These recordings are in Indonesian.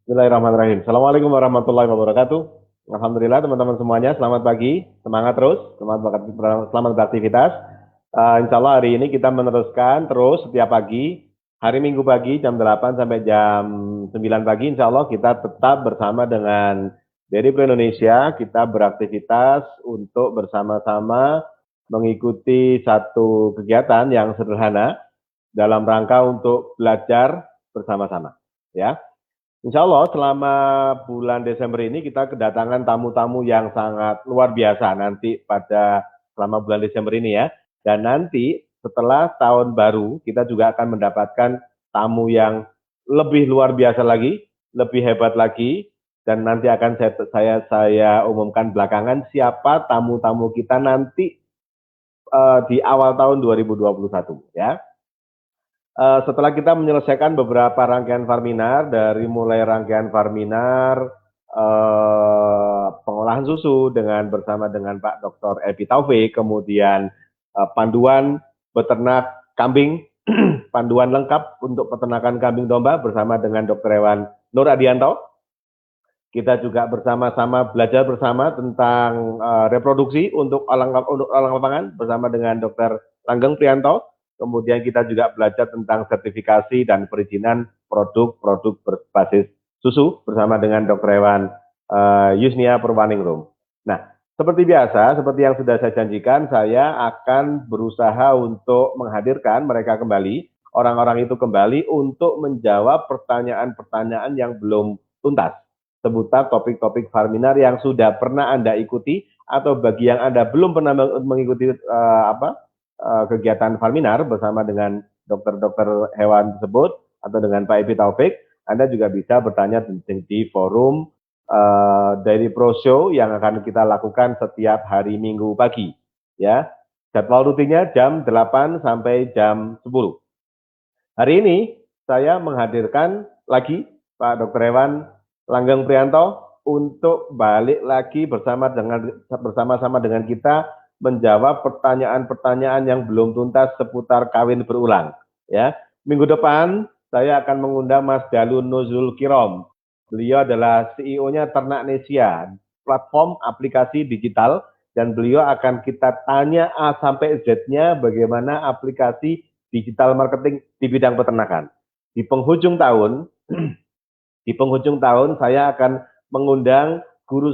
Bismillahirrahmanirrahim. Assalamualaikum warahmatullahi wabarakatuh. Alhamdulillah teman-teman semuanya, selamat pagi, semangat terus, selamat beraktivitas. Insya Allah hari ini kita meneruskan terus setiap pagi, hari Minggu pagi jam 8 sampai jam 9 pagi, insya Allah kita tetap bersama dengan Dari Pro Indonesia, kita beraktivitas untuk bersama-sama mengikuti satu kegiatan yang sederhana dalam rangka untuk belajar bersama-sama. Ya. Insya Allah selama bulan Desember ini kita kedatangan tamu-tamu yang sangat luar biasa nanti pada selama bulan Desember ini ya. Dan nanti setelah tahun baru kita juga akan mendapatkan tamu yang lebih luar biasa lagi, lebih hebat lagi. Dan nanti akan saya umumkan belakangan siapa tamu-tamu kita nanti di awal tahun 2021 ya. Setelah kita menyelesaikan beberapa rangkaian Farminar, dari mulai rangkaian Farminar pengolahan susu bersama dengan Pak Dr. Epi Taufik, kemudian panduan beternak kambing, panduan lengkap untuk peternakan kambing domba bersama dengan Dr. Hewan Nur Adianto. Kita juga bersama-sama belajar bersama tentang reproduksi untuk alang lapangan bersama dengan Dr. Langgeng Prianto. Kemudian kita juga belajar tentang sertifikasi dan perizinan produk-produk berbasis susu bersama dengan Dr. Hewan Yusnia Purwaningrum. Nah, seperti biasa, seperti yang sudah saya janjikan, saya akan berusaha untuk menghadirkan mereka kembali, orang-orang itu kembali untuk menjawab pertanyaan-pertanyaan yang belum tuntas seputar topik-topik Farminar yang sudah pernah Anda ikuti, atau bagi yang Anda belum pernah mengikuti kegiatan Farminar bersama dengan dokter-dokter hewan tersebut atau dengan Pak Epi Taufik, Anda juga bisa bertanya di forum Dairy Pro Show yang akan kita lakukan setiap hari Minggu pagi. Ya, jadwal rutinnya jam 8 sampai jam 10. Hari ini saya menghadirkan lagi Pak Dr. Hewan Langgeng Prianto untuk balik lagi bersama-sama dengan kita menjawab pertanyaan-pertanyaan yang belum tuntas seputar kawin berulang. Ya, minggu depan saya akan mengundang Mas Dalu Nuzul Kirom. Beliau adalah CEO-nya Ternaknesia, platform aplikasi digital, dan beliau akan kita tanya A sampai Z-nya bagaimana aplikasi digital marketing di bidang peternakan. Di penghujung tahun saya akan mengundang guru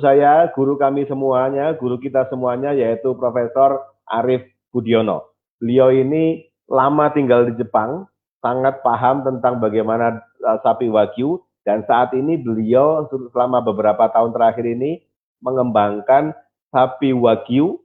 kami semuanya, guru kita semuanya, yaitu Profesor Arif Budiono. Beliau ini lama tinggal di Jepang, sangat paham tentang bagaimana sapi Wagyu, dan saat ini beliau selama beberapa tahun terakhir ini mengembangkan sapi Wagyu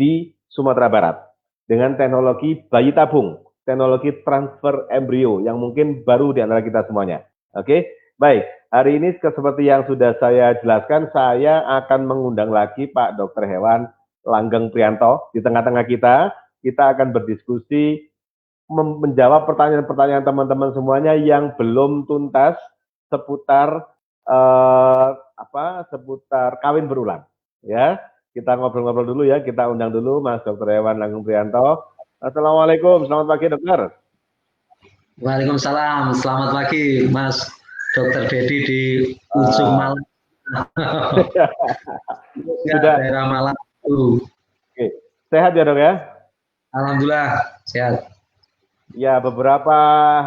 di Sumatera Barat dengan teknologi bayi tabung, teknologi transfer embrio yang mungkin baru di antara kita semuanya. Oke, baik. Hari ini seperti yang sudah saya jelaskan, saya akan mengundang lagi Pak Dr. Hewan Langgeng Prianto di tengah-tengah kita. Kita akan berdiskusi menjawab pertanyaan-pertanyaan teman-teman semuanya yang belum tuntas seputar seputar kawin berulang. Ya, kita ngobrol-ngobrol dulu ya. Kita undang dulu Mas Dr. Hewan Langgeng Prianto. Assalamualaikum, selamat pagi dokter. Waalaikumsalam, selamat pagi Mas Dokter Dedi di ujung Malang. Sudah daerah Malang. Oke. Sehat ya dok ya? Alhamdulillah sehat. Ya, beberapa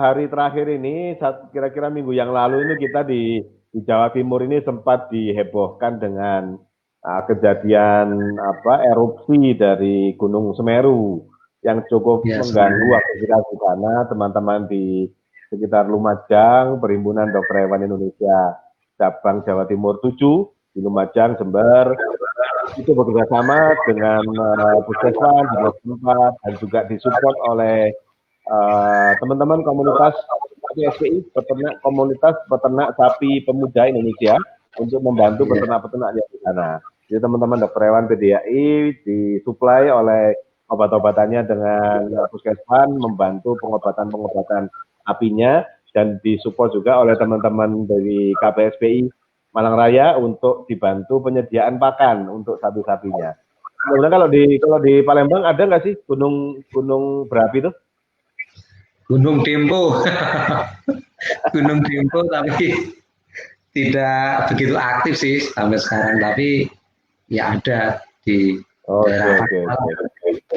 hari terakhir ini, kira-kira minggu yang lalu ini kita di Jawa Timur ini sempat dihebohkan dengan kejadian erupsi dari Gunung Semeru yang cukup mengganggu aktivitas di sana. Teman-teman di sekitar Lumajang, Perhimpunan Dokter Hewan Indonesia cabang Jawa Timur 7 di Lumajang, Jember, itu bekerjasama dengan Puskesmas di tempat dan juga disupport oleh teman-teman komunitas KPSPI, komunitas peternak sapi pemuda Indonesia, untuk membantu peternak-peternak yang di sana. Jadi teman-teman dokter hewan PDAI disuplai oleh obat-obatannya dengan Puskesmas, membantu pengobatan sapinya, dan disupport juga oleh teman-teman dari KPSPI Malang Raya untuk dibantu penyediaan pakan untuk sapi-sapinya. Kemudian kalau di Palembang ada nggak sih gunung berapi itu? Gunung Dempo. Gunung Dempo, tapi tidak begitu aktif sih sampai sekarang, tapi ya ada di daerah.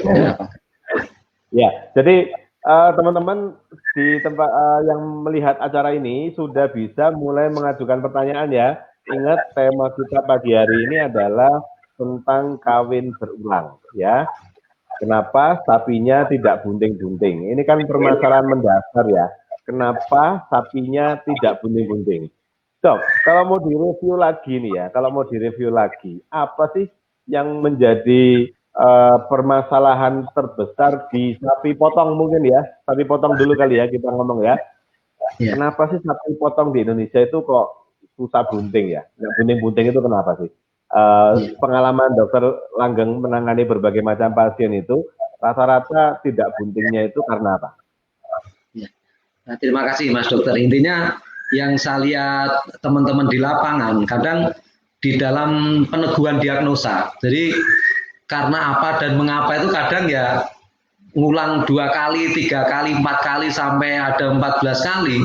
Ya, ya, jadi teman-teman di tempat yang melihat acara ini sudah bisa mulai mengajukan pertanyaan ya. Ingat tema kita pagi hari ini adalah tentang kawin berulang ya. Kenapa sapinya tidak bunting-bunting? Ini kan permasalahan mendasar ya. Kenapa sapinya tidak bunting-bunting? So, kalau mau direview lagi nih ya, kalau mau direview lagi, apa sih yang menjadi permasalahan terbesar di sapi potong mungkin ya? Sapi potong dulu kali ya kita ngomong ya. Kenapa sih sapi potong di Indonesia itu kok susah bunting ya? Nggak bunting-bunting itu kenapa sih? Pengalaman dokter Langgeng menangani berbagai macam pasien itu rata-rata tidak buntingnya itu karena apa? Nah, terima kasih Mas Dokter. Intinya yang saya lihat teman-teman di lapangan kadang di dalam peneguhan diagnosa. Jadi karena apa dan mengapa itu kadang ya ngulang 2 kali, 3 kali, 4 kali sampai ada 14 kali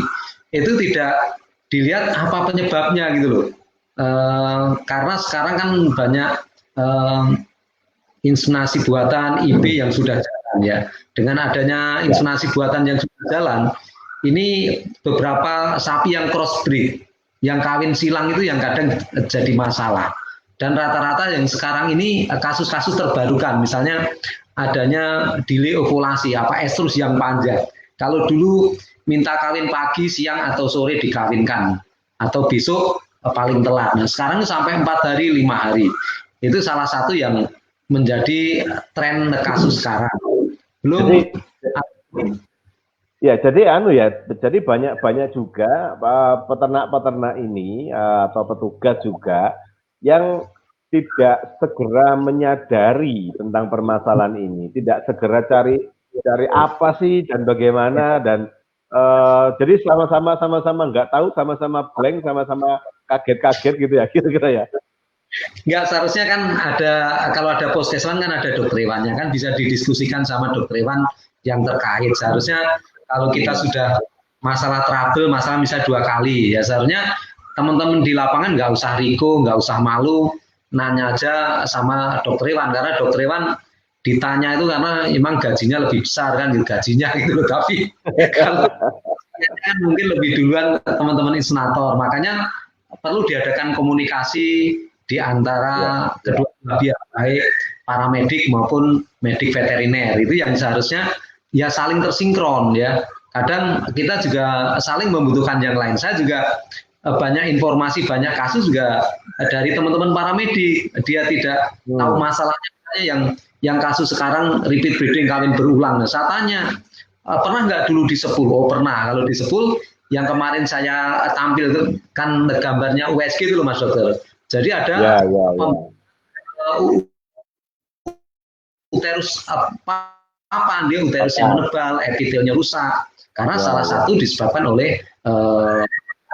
itu tidak dilihat apa penyebabnya gitu loh. Karena sekarang kan banyak inseminasi buatan IB yang sudah jalan ya. Dengan adanya inseminasi buatan yang sudah jalan, ini beberapa sapi yang crossbreed, yang kawin silang itu yang kadang jadi masalah. Dan rata-rata yang sekarang ini kasus-kasus terbarukan, misalnya adanya delay ovulasi, estrus yang panjang. Kalau dulu minta kawin pagi, siang, atau sore dikawinkan, atau besok paling telat. Nah, sekarang sampai 4 hari, 5 hari. Itu salah satu yang menjadi tren kasus sekarang. Belum. Jadi banyak juga peternak-peternak ini atau petugas juga yang tidak segera menyadari tentang permasalahan ini, tidak segera cari apa sih dan bagaimana dan jadi sama-sama nggak tahu, sama-sama blank, sama-sama kaget-kaget gitu ya, kira-kira ya. Nggak, seharusnya kan ada, kalau ada puskesmas kan ada dokter hewannya, kan bisa didiskusikan sama dokter hewan yang terkait. Seharusnya kalau kita sudah masalah trouble, masalah bisa 2 kali, ya seharusnya teman-teman di lapangan nggak usah riko, nggak usah malu, nanya aja sama dokter hewan, karena dokter hewan ditanya itu karena memang gajinya lebih besar kan, gajinya gitu loh. Tapi kalau kan mungkin lebih duluan teman-teman inseminator, makanya perlu diadakan komunikasi di antara kedua pihak, baik paramedik maupun medik veteriner, itu yang seharusnya ya saling tersinkron ya. Kadang kita juga saling membutuhkan yang lain. Saya juga banyak informasi, banyak kasus juga dari teman-teman paramedik, dia tidak tahu masalahnya, yang kasus sekarang repeat breeding, kawin berulang. Nah, saya tanya, pernah nggak dulu disepul? Oh pernah. Kalau disepul, yang kemarin saya tampil itu kan gambarnya USG itu loh Mas Dokter. Jadi ada uterus apa dia uterusnya menebal, epitelnya rusak karena salah satu disebabkan oleh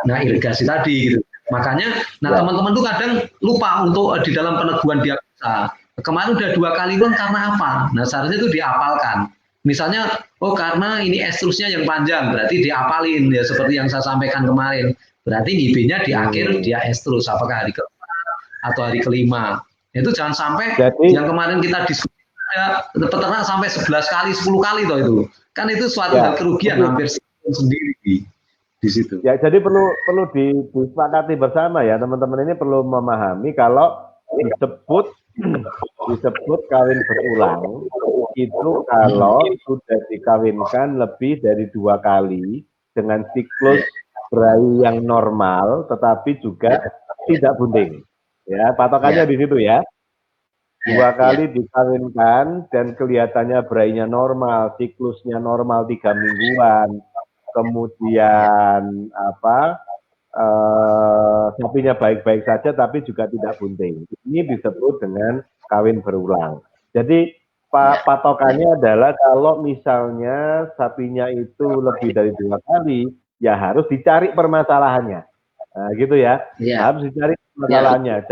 irigasi tadi gitu. Makanya teman-teman tuh kadang lupa untuk di dalam peneguhan diagnosa. Kemarin udah 2 kali ulang karena apa? Nah, seharusnya itu diapalkan. Misalnya, karena ini estrusnya yang panjang, berarti diapalin ya, seperti yang saya sampaikan kemarin. Berarti IB-nya di akhir dia estrus, apakah hari ke-4 atau hari ke-5. Itu jangan sampai yang kemarin kita diskusi peternak sampai 11 kali, 10 kali toh itu. Kan itu suatu kerugian hampir sendiri di situ. Ya, jadi perlu disepakati bersama ya, teman-teman ini perlu memahami kalau disebut kawin berulang itu kalau sudah dikawinkan lebih dari 2 kali dengan siklus berai yang normal, tetapi juga tidak bunting. Ya, patokannya di situ ya. 2 kali dikawinkan dan kelihatannya berainya normal, siklusnya normal 3 mingguan, kemudian sapinya baik-baik saja tapi juga tidak bunting. Ini disebut dengan kawin berulang. Jadi patokannya adalah kalau misalnya sapinya itu lebih dari 2 kali, ya harus dicari permasalahannya. Nah, gitu ya. Harus dicari permasalahannya.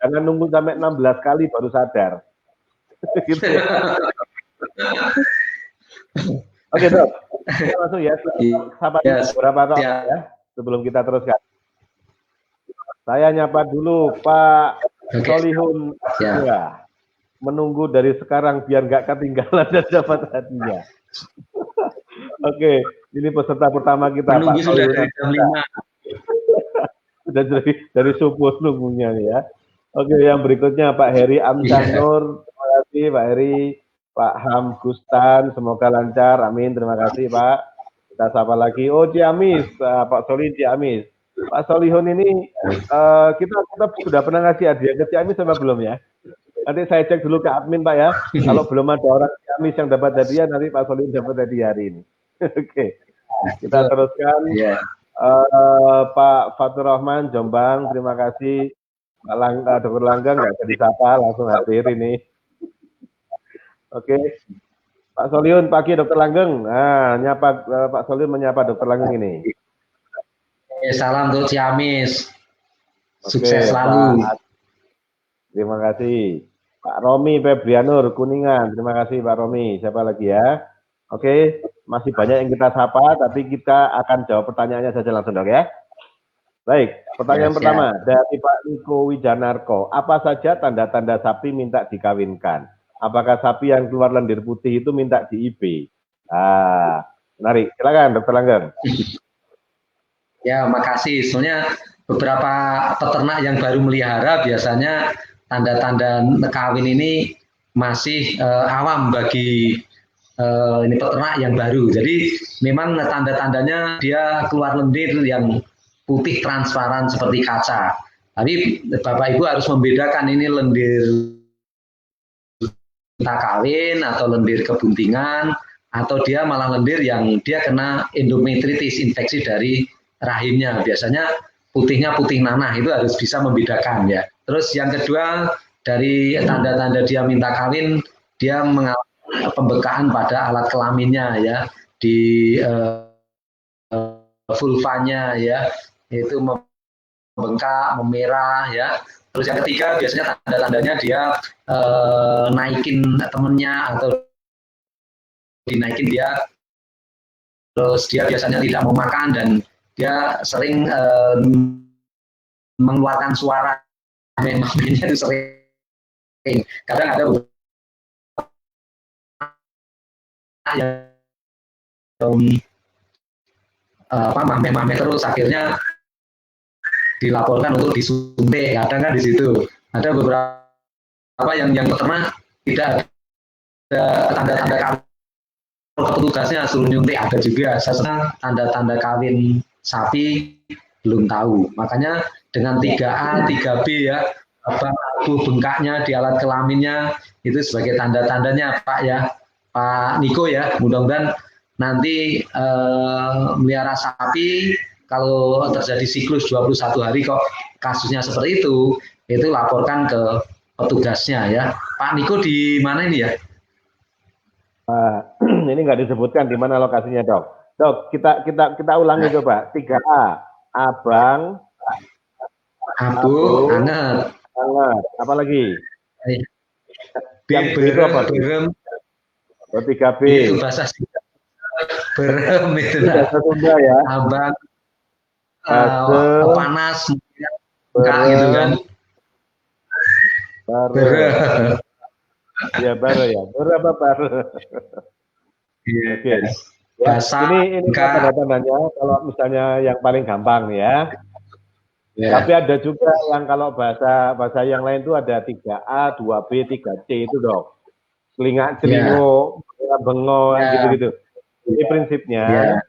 Jangan nunggu sampai 16 kali baru sadar. Gitu ya. Oke, Dok. Kita langsung ya. Sahabat beberapa tahun ya sebelum kita teruskan. Saya nyapa dulu Pak Oke. Solihun. Ya. Menunggu dari sekarang biar nggak ketinggalan dan dapat hadiah. Oke, ini peserta pertama kita Menunggu Pak sudah Solihun. dari jam 5. Sudah dari subuh nunggunya ya. Oke, yang berikutnya Pak Heri Amsyah Nur. Terima kasih Pak Heri. Pak Ham Gustan, semoga lancar. Amin. Terima kasih Pak. Kita sapa lagi. Oh, Ciamis, Pak Solihun Ciamis. Pak Solihun ini kita sudah pernah ngasih hadiah ke Ciamis sama belum ya? Nanti saya cek dulu ke admin Pak ya. Kalau belum ada orang Ciamis yang dapat hadiah, nanti Pak Solihun dapat hadiah hari ini. Oke, kita teruskan. Pak Fatur Rahman Jombang, terima kasih. Pak Dr. Langgeng nggak jadi disapa, langsung hadir ini. Oke, Pak Solihun pagi Dr. Langgeng. Nah, nyapa Pak Solihun menyapa Dr. Langgeng ini. Salam untuk Ciamis. Sukses selalu. Terima kasih. Pak Romi Febrianur Kuningan. Terima kasih Pak Romi. Siapa lagi ya? Oke, masih banyak yang kita sapa, tapi kita akan jawab pertanyaannya saja langsung dok ya. Baik, pertanyaan pertama dari Pak Niko Wijanarko. Apa saja tanda-tanda sapi minta dikawinkan? Apakah sapi yang keluar lendir putih itu minta di IB? Menarik. Silakan Dr. Langgeng. Ya, makasih. Soalnya beberapa peternak yang baru melihara biasanya tanda-tanda kawin ini masih awam bagi ini peternak yang baru. Jadi memang tanda-tandanya dia keluar lendir yang putih transparan seperti kaca. Tapi Bapak Ibu harus membedakan ini lendir kawin atau lendir kebuntingan atau dia malah lendir yang dia kena endometritis, infeksi dari rahimnya. Biasanya putihnya putih nanah, itu harus bisa membedakan ya. Terus yang kedua, dari tanda-tanda dia minta kawin, dia mengalami pembekaan pada alat kelaminnya ya, di vulvanya ya, itu membengkak, memerah ya. Terus yang ketiga biasanya tanda-tandanya dia naikin temennya atau dinaikin dia, terus dia biasanya tidak mau makan dan dia sering mengeluarkan suara memangnya itu sering. Kadang ada yang mame terus akhirnya dilaporkan untuk disuntik. Kadang kan di situ ada beberapa yang peternak tidak ada tanda-tanda kawin, petugasnya suruh nyuntik ada juga. Saya tanda-tanda kawin sapi belum tahu. Makanya dengan 3A, 3B ya, bengkaknya di alat kelaminnya itu sebagai tanda-tandanya Pak ya, Pak Niko ya. Mudah-mudahan nanti melihara sapi kalau terjadi siklus 21 hari kok kasusnya seperti itu laporkan ke petugasnya ya. Pak Niko di mana ini ya? Ini nggak disebutkan di mana lokasinya dok. Dok, kita ulangi coba. 3A, abang, abu, anget. Apa lagi? Yang B itu apa? Berem. 3B. Itu bahasa berem itu lah. Bahasa Sunda ya. Abang, panas, enggak gitu kan. Berem. Ya baru ya. Berapa baru? Oke. Ya, ini tanda-tandanya kalau misalnya yang paling gampang ya. Tapi ada juga yang kalau bahasa yang lain itu ada 3A, 2B, 3C itu dok. Celingak, celinguk, bengong, gitu-gitu. Ini prinsipnya.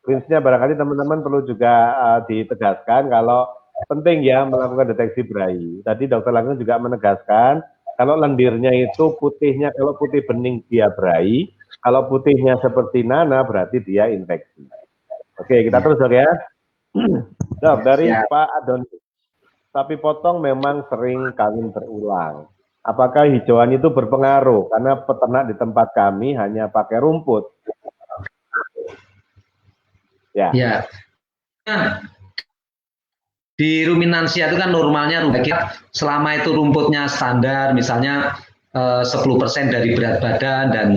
Prinsipnya barangkali teman-teman perlu juga ditegaskan kalau penting ya melakukan deteksi berai. Tadi Dr. Langgeng juga menegaskan kalau lendirnya itu putihnya, kalau putih bening dia berai, kalau putihnya seperti nanah berarti dia infeksi. Oke, kita terus dok ya. Dok, dari Pak Adon, sapi potong memang sering kawin berulang. Apakah hijauan itu berpengaruh? Karena peternak di tempat kami hanya pakai rumput. Ya. Di ruminansia itu kan normalnya selama itu rumputnya standar, misalnya 10% dari berat badan dan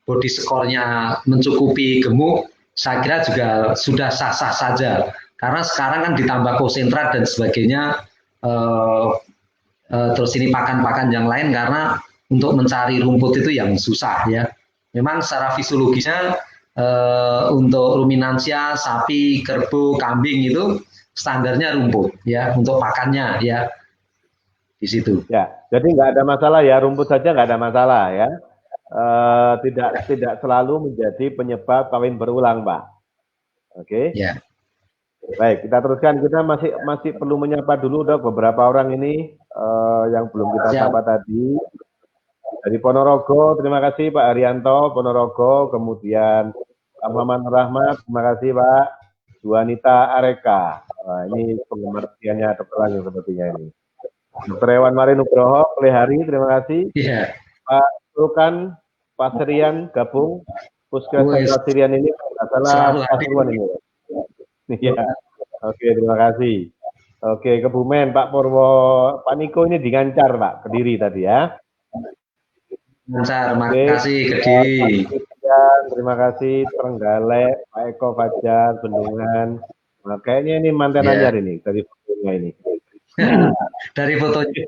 body score-nya mencukupi gemuk, saya kira juga sudah sah-sah saja. Karena sekarang kan ditambah konsentrat dan sebagainya, terus ini pakan-pakan yang lain karena untuk mencari rumput itu yang susah ya. Memang secara fisiologisnya untuk ruminansia, sapi, kerbau, kambing itu standarnya rumput ya untuk pakannya ya di situ. Ya, jadi nggak ada masalah ya, rumput saja nggak ada masalah ya. Tidak selalu menjadi penyebab kawin berulang, Pak. Oke. Ya. Baik, kita teruskan. Kita masih perlu menyapa dulu, Dok, beberapa orang ini yang belum kita sapa tadi. Dari Ponorogo, terima kasih Pak Haryanto, Ponorogo. Kemudian Pak Muhammad Rahmat, terima kasih Pak. Juanita Areka, ini penggemar setianya Dr. Langgeng sepertinya ini. Dr. Ewan Mari Nugroho, Pelihari, terima kasih. Yeah. Pak Sulkan, Pak Serian gabung. Puskesmas Sirian ini adalah Pasuruan ini. Ya, oke, terima kasih. Oke, Kebumen, Pak Purwo, Pak Niko ini di Ngancar, Pak, Kediri tadi ya. Ngancar, terima kasih, Kediri. Terima kasih, Trenggalek, Pak Eko Fajar, Bendungan. Nah, kayaknya ini mantan anyar ini, dari fotonya ini. Dari fotonya.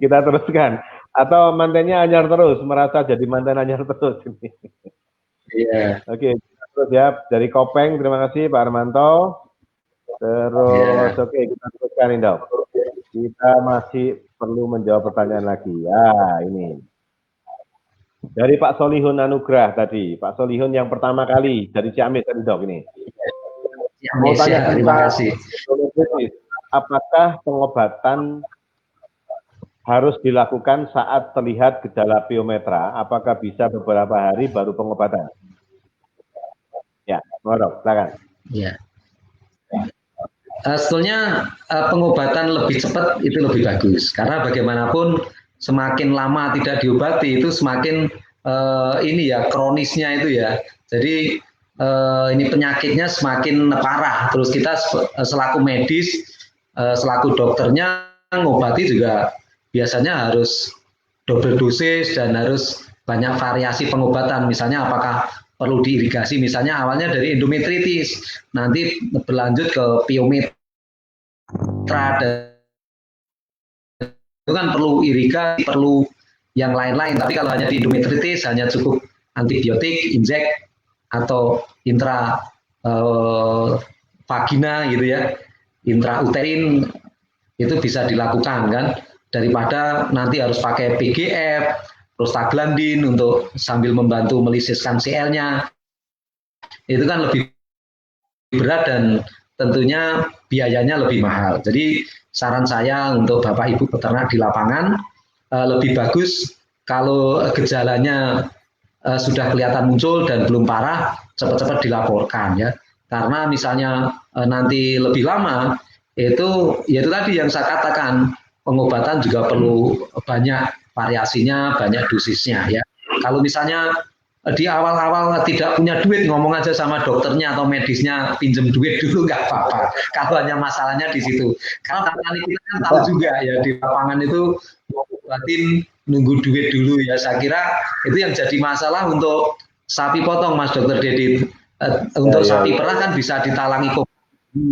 Kita teruskan. Atau mantannya anyar terus, merasa jadi mantan anyar terus ini. Iya. Oke, terus ya, dari Kopeng, terima kasih Pak Armanto. Terus, oke, kita teruskan ini, Dok. Kita masih perlu menjawab pertanyaan lagi. Ya, ini. Dari Pak Solihun Anugrah tadi. Pak Solihun yang pertama kali dari Ciamis tadi, Dok, ini. Mau tanya, terima kasih. Apakah pengobatan harus dilakukan saat terlihat gejala piometra? Apakah bisa beberapa hari baru pengobatan? Ya, Dok, silakan. Ya. Sebetulnya pengobatan lebih cepat itu lebih bagus karena bagaimanapun semakin lama tidak diobati itu semakin ini ya kronisnya itu ya. Jadi ini penyakitnya semakin parah. Terus kita selaku medis, selaku dokternya ngobati juga biasanya harus double dosis dan harus banyak variasi pengobatan. Misalnya apakah perlu diirigasi, misalnya awalnya dari endometritis, nanti berlanjut ke piometra, itu kan perlu irigasi, perlu yang lain-lain. Tapi kalau hanya di endometritis, hanya cukup antibiotik, injek, atau intra vagina gitu ya, intrauterin, itu bisa dilakukan kan, daripada nanti harus pakai PGF, prostaglandin untuk sambil membantu melisiskan CL-nya, itu kan lebih berat dan tentunya biayanya lebih mahal. Jadi saran saya untuk Bapak Ibu peternak di lapangan lebih bagus kalau gejalanya sudah kelihatan muncul dan belum parah, cepat-cepat dilaporkan ya. Karena misalnya nanti lebih lama itu tadi yang saya katakan, pengobatan juga perlu banyak variasinya, banyak dosisnya ya. Kalau misalnya di awal-awal tidak punya duit, ngomong aja sama dokternya atau medisnya, pinjem duit dulu nggak apa-apa. Kalau hanya masalahnya di situ. Karena kita kan tahu juga ya di lapangan itu ngobatin nunggu duit dulu ya. Saya kira itu yang jadi masalah untuk sapi potong, Mas Dokter Dedit. Untuk sapi perah kan bisa ditalangi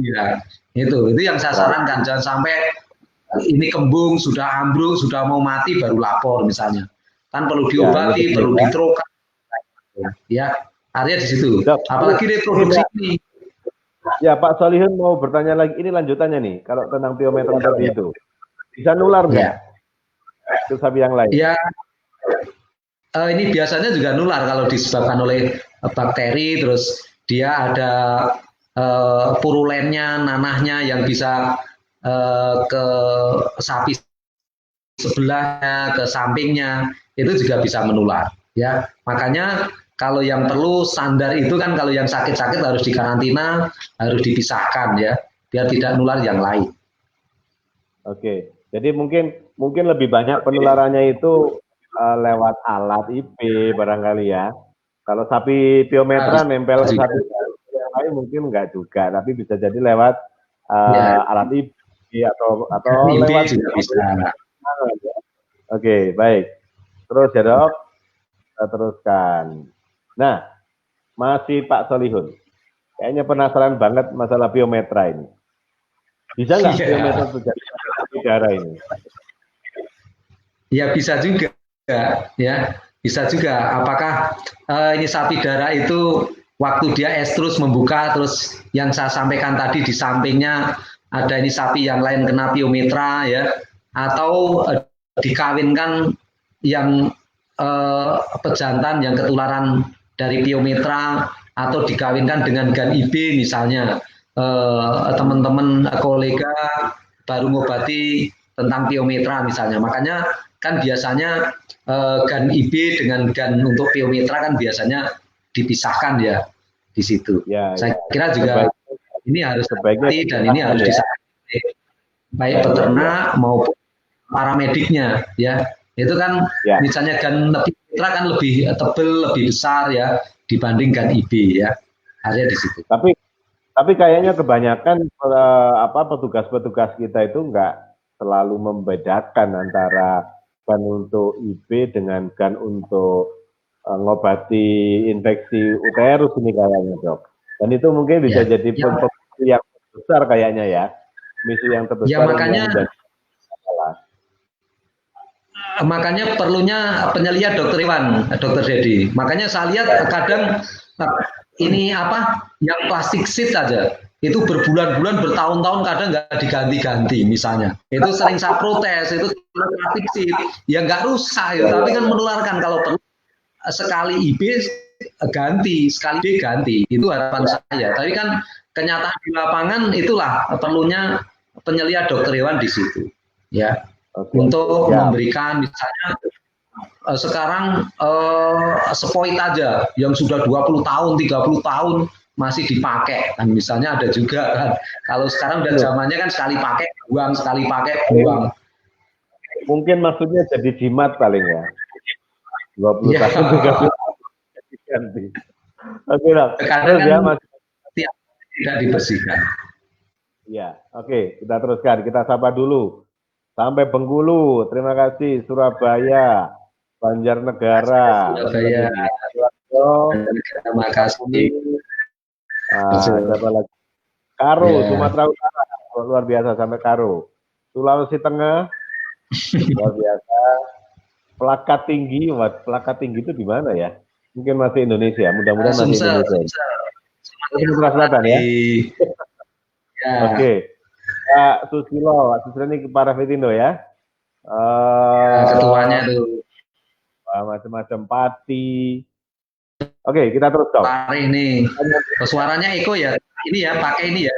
ya. Itu yang saya sarankan, jangan sampai ini kembung, sudah ambruk, sudah mau mati baru lapor misalnya. Kan perlu diobati, perlu ditrokan. Ya, artinya di situ. Apalagi reproduksi ini. Ya, Pak Solihun mau bertanya lagi. Ini lanjutannya nih, kalau tentang piometra tadi itu. Bisa nular nggak? Ke sapi yang lain? Ya, ini biasanya juga nular kalau disebabkan oleh bakteri, terus dia ada purulennya, nanahnya yang bisa ke sapi sebelahnya, ke sampingnya, itu juga bisa menular. Ya, makanya kalau yang perlu standar itu kan kalau yang sakit-sakit harus dikarantina, harus dipisahkan ya, biar tidak nular yang lain. Oke, jadi mungkin lebih banyak penularannya itu lewat alat IP barangkali ya. Kalau sapi piometra nempel ke sapi yang lain mungkin enggak juga, tapi bisa jadi lewat alat IP atau lewat juga bisa. Oke, baik. Terus ya Dok, kita teruskan. Nah, masih Pak Solihun. Kayaknya penasaran banget masalah biometra ini. Bisa nggak biometra terjadi sapi darah ini? Ya bisa juga, ya bisa juga. Apakah ini sapi darah itu waktu dia terus membuka, terus yang saya sampaikan tadi di sampingnya ada ini sapi yang lain kena biometra ya, atau dikawinkan yang pejantan yang ketularan dari biometra, atau dikawinkan dengan GAN IB misalnya, teman-teman kolega baru ngobati tentang biometra misalnya. Makanya kan biasanya GAN IB dengan GAN untuk biometra kan biasanya dipisahkan ya di situ. Ya, saya kira juga ini harus sebaiknya dan ini harus disahkan baik peternak maupun paramediknya ya. Itu kan misalnya GAN mitra kan lebih tebel, lebih besar ya dibanding GAN IB ya. Ada di situ. Tapi kayaknya kebanyakan petugas-petugas kita itu nggak selalu membedakan antara GAN untuk IB dengan GAN untuk ngobati infeksi uterus ini kayaknya, Dok. Dan itu mungkin bisa jadi misi yang besar kayaknya ya. Misi yang terbesar. Ya makanya perlunya penyelihat dokter Iwan, dokter Dedi. Makanya saya lihat kadang ini yang plastik sheet aja itu berbulan-bulan, bertahun-tahun kadang nggak diganti-ganti misalnya. Itu sering saya protes, itu plastik sheet ya nggak rusak ya, tapi kan menularkan. Kalau perlu sekali IB ganti, sekali B ganti, itu harapan saya. Tapi kan kenyataan di lapangan itulah perlunya penyelihat dokter hewan di situ ya. Untuk memberikan misalnya sekarang sepoit aja yang sudah 20 tahun, 30 tahun masih dipakai kan, misalnya ada juga kan. Kalau sekarang udah zamannya kan sekali pakai buang, sekali pakai buang. Mungkin maksudnya jadi jimat paling ya. 20 tahun 30 ganti. Oke, Dok. Terus kan ya masih tidak dibersihkan. Ya, oke, kita teruskan. Kita sapa dulu. Sampai Bengkulu, terima kasih. Surabaya, Banjarnegara, Surabaya, terima kasih. Siapa lagi? Karo, Sumatera Utara, luar biasa sampai Karo. Sulawesi Tengah, luar biasa. Pelakat tinggi itu di mana ya? Mungkin masih Indonesia, mudah-mudahan masih Indonesia. Sumatera Selatan ya. Oke. Pak Susilo ini para Vitindo ya. Ketuanya tuh. Macam-macam Pati. Oke, kita terus dong. Ini suaranya Eko ya. Ini ya, pakai ini ya.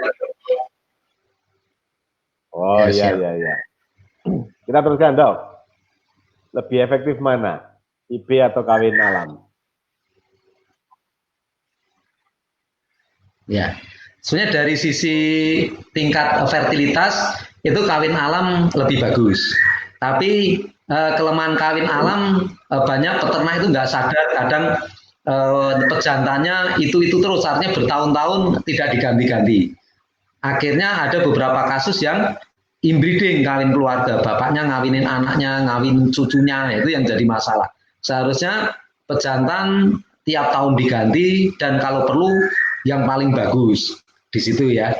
Oh iya. Kita teruskan dong. Lebih efektif mana? IB atau kawin alam? Ya. Sebenarnya dari sisi tingkat fertilitas itu kawin alam lebih bagus. Tapi kelemahan kawin alam banyak peternak itu nggak sadar, kadang pejantannya itu terus, artinya bertahun-tahun tidak diganti-ganti. Akhirnya ada beberapa kasus yang inbreeding, kawin keluarga, bapaknya ngawinin anaknya, ngawin cucunya, itu yang jadi masalah. Seharusnya pejantan tiap tahun diganti, dan kalau perlu yang paling bagus di situ ya.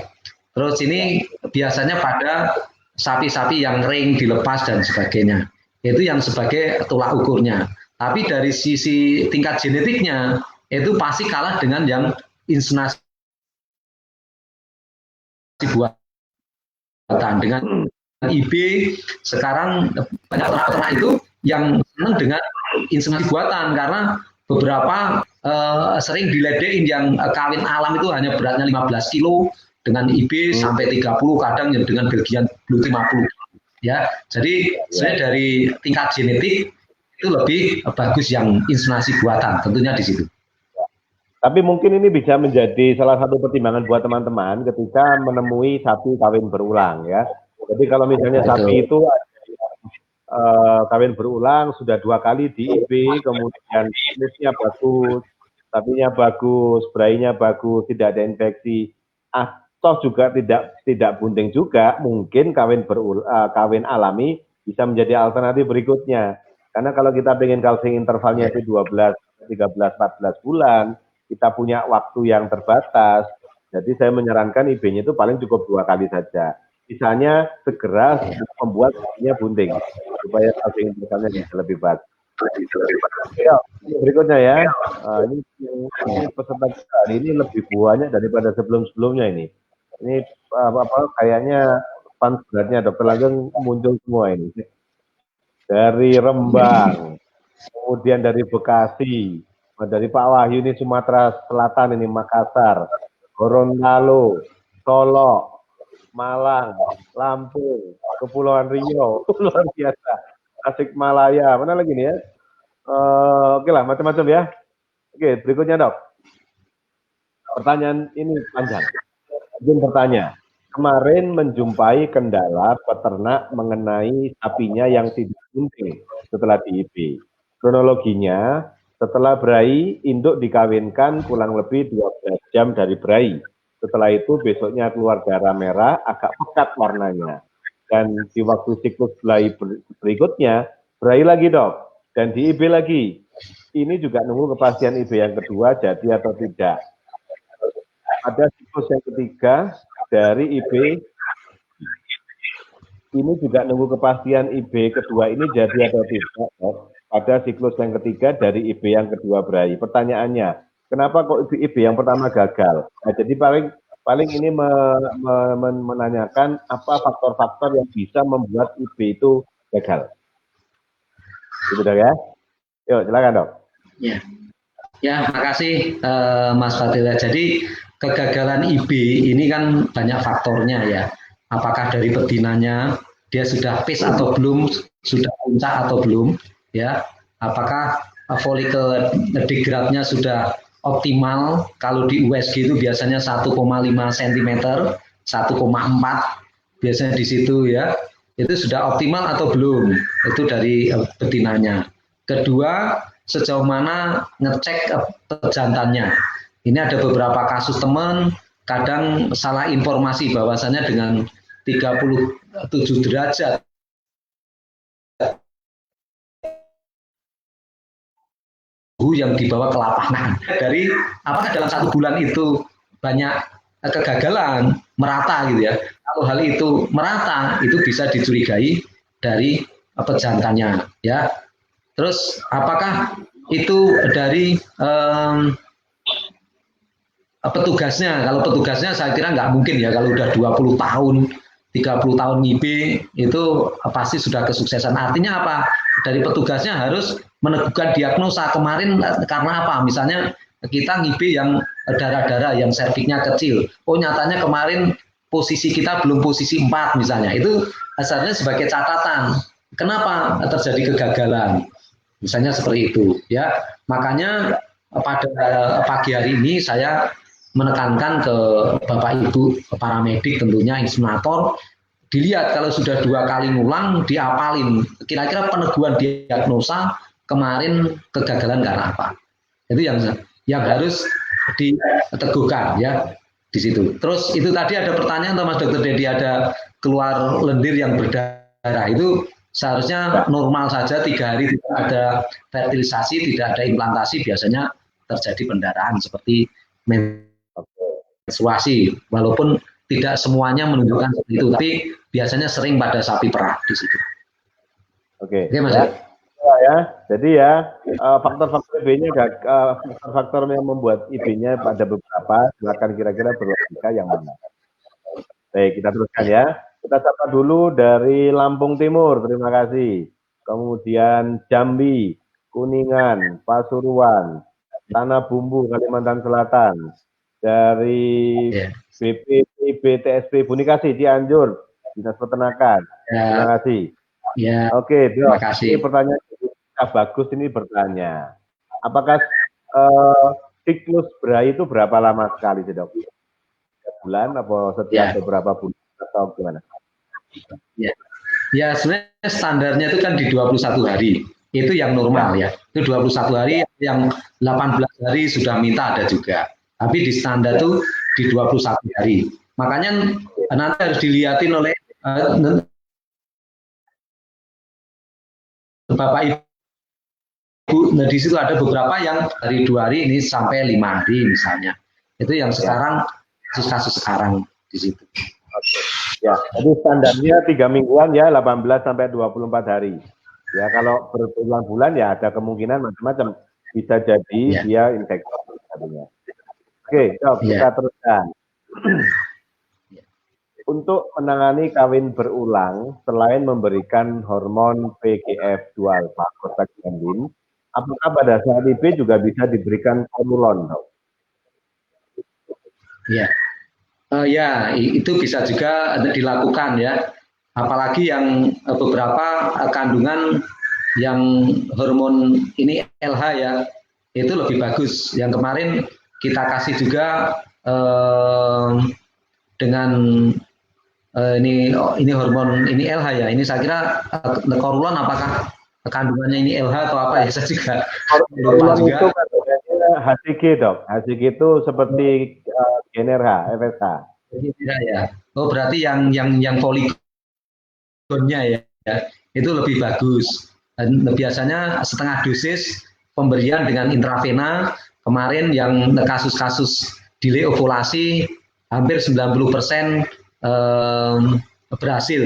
Terus ini biasanya pada sapi-sapi yang ring dilepas dan sebagainya. Itu yang sebagai tolak ukurnya. Tapi dari sisi tingkat genetiknya itu pasti kalah dengan yang inseminasi buatan. Dengan IB sekarang banyak peternak itu yang senang dengan inseminasi buatan, karena beberapa sering diledekin yang kawin alam itu hanya beratnya 15 kilo, dengan IB sampai 30, kadang yang dengan Belgian Blue 50 ya. Jadi sebenarnya dari tingkat genetik itu lebih bagus yang inseminasi buatan, tentunya di situ. Tapi mungkin ini bisa menjadi salah satu pertimbangan buat teman-teman ketika menemui sapi kawin berulang ya. Jadi kalau misalnya sapi itu kawin berulang sudah 2 kali di IB, kemudian silusnya bagus, sapinya bagus, brainya bagus, tidak ada infeksi, atau juga tidak bunting juga, mungkin kawin alami bisa menjadi alternatif berikutnya. Karena kalau kita pengen calving intervalnya itu 12, 13, 14 bulan, kita punya waktu yang terbatas, Jadi saya menyarankan IB-nya itu paling cukup 2 kali saja. Sisanya segera membuat IB-nya bunting supaya passing intervalnya bisa lebih bagus. Ya, berikutnya ya. Ini peserta kita hari ini lebih banyak daripada sebelum-sebelumnya ini. Ini kayaknya fans beratnya Dokter Langgeng muncul semua ini. Dari Rembang, kemudian dari Bekasi, dari Pak Wahyu ini Sumatera Selatan ini Makassar, Gorontalo, Solo, Malang, Lampung, Kepulauan Riau, luar biasa. Tasikmalaya, mana lagi nih ya? Oke lah, macam-macam ya. Oke, berikutnya Dok. Pertanyaan ini panjang. Izin bertanya. Kemarin menjumpai kendala peternak mengenai sapinya yang tidak bunting setelah di IB. Kronologinya, setelah berai, induk dikawinkan kurang lebih 12 jam dari berai. Setelah itu besoknya keluar darah merah, agak pekat warnanya. Dan di waktu siklus berai berikutnya, berai lagi Dok. Dan di IB lagi. Ini juga nunggu kepastian IB yang kedua jadi atau tidak. Ada siklus yang ketiga dari IB, ini juga nunggu kepastian IB kedua ini jadi atau tidak. Pada siklus yang ketiga dari IB yang kedua berai. Pertanyaannya, kenapa kok IB yang pertama gagal? Nah, jadi paling ini menanyakan apa faktor-faktor yang bisa membuat IB itu gagal. Gitu Dok ya. Yuk, silakan Dok. Ya, makasih Mas Fadila. Jadi kegagalan IB ini kan banyak faktornya ya. Apakah dari betinanya dia sudah pace atau belum, sudah puncak atau belum, ya. Apakah follicle degradnya sudah optimal? Kalau di USG itu biasanya 1,5 cm, 1,4 biasanya di situ ya. Itu sudah optimal atau belum? Itu dari betinanya. Kedua, sejauh mana ngecek pejantannya. Ini ada beberapa kasus teman kadang salah informasi bahwasannya dengan 37 derajat yang dibawa ke lapangan. Dari apakah dalam 1 bulan itu banyak kegagalan merata gitu ya. Kalau hal itu merata itu bisa dicurigai dari pejantannya ya. Terus apakah itu dari petugasnya? Kalau petugasnya saya kira nggak mungkin ya, kalau udah 20 tahun, 30 tahun IB itu pasti sudah kesuksesan. Artinya apa? Dari petugasnya harus meneguhkan diagnosa kemarin karena apa? Misalnya kita IB yang darah-darah, yang serviknya kecil. Oh nyatanya kemarin posisi kita belum posisi 4 misalnya. Itu asalnya sebagai catatan. Kenapa terjadi kegagalan? Misalnya seperti itu ya. Makanya pada pagi hari ini saya menekankan ke Bapak Ibu para medik, tentunya inseminator, dilihat kalau sudah 2 kali ngulang diapalin kira-kira peneguhan diagnosa kemarin kegagalan karena apa. Itu yang harus diteguhkan ya di situ. Terus itu tadi ada pertanyaan Mas Dokter Dedi, ada keluar lendir yang berdarah, itu seharusnya normal saja, 3 hari tidak ada fertilisasi, tidak ada implantasi, biasanya terjadi pendarahan seperti menstruasi, walaupun tidak semuanya menunjukkan seperti itu, tapi biasanya sering pada sapi perah di situ. Oke, Mas ya. Jadi ya faktor-faktor IB-nya faktor yang membuat IB-nya pada beberapa, silakan kira-kira berlogika yang mana. Baik, kita teruskan ya. Kita sapa dulu dari Lampung Timur, terima kasih. Kemudian Jambi, Kuningan, Pasuruan, Tanah Bumbu, Kalimantan Selatan. Dari BPTSP Bunikasi, Cianjur, Dinas Peternakan. Terima kasih. Ya, Oke, terima kasih. Ini pertanyaan bagus ini bertanya. Apakah siklus berai itu berapa lama sekali sih Dok? Bulan atau setiap beberapa bulan atau gimana? Ya sebenarnya standarnya itu kan di 21 hari. Itu yang normal ya. Itu 21 hari, yang 18 hari sudah minta ada juga. Tapi di standar itu di 21 hari. Makanya nanti harus dilihatin oleh Bapak Ibu. Nah, di situ ada beberapa yang dari 2 hari ini sampai 5 hari misalnya. Itu yang sekarang kasus-kasus sekarang di situ. Ya, jadi standarnya 3 mingguan ya, 18 sampai 24 hari. Ya, kalau berbulan-bulan ya ada kemungkinan macam-macam. Bisa jadi dia infeksi. Oke, Dok, kita teruskan. Untuk menangani kawin berulang, selain memberikan hormon PGF2 alfa, prostaglandin, apakah pada saat IB juga bisa diberikan korulon, Dok? Ya, ya itu bisa juga dilakukan ya. Apalagi yang beberapa kandungan yang hormon ini LH ya, itu lebih bagus. Yang kemarin kita kasih juga dengan ini hormon ini LH ya. Ini saya kira korulon apakah kandungannya ini LH atau apa ya, saya juga lupa juga. Itu HCG, Dok. HCG itu seperti GnRH, FSH. Ya. Oh, berarti yang poligonnya ya, itu lebih bagus. Dan biasanya setengah dosis pemberian dengan intravena. Kemarin yang kasus-kasus delay ovulasi hampir 90% berhasil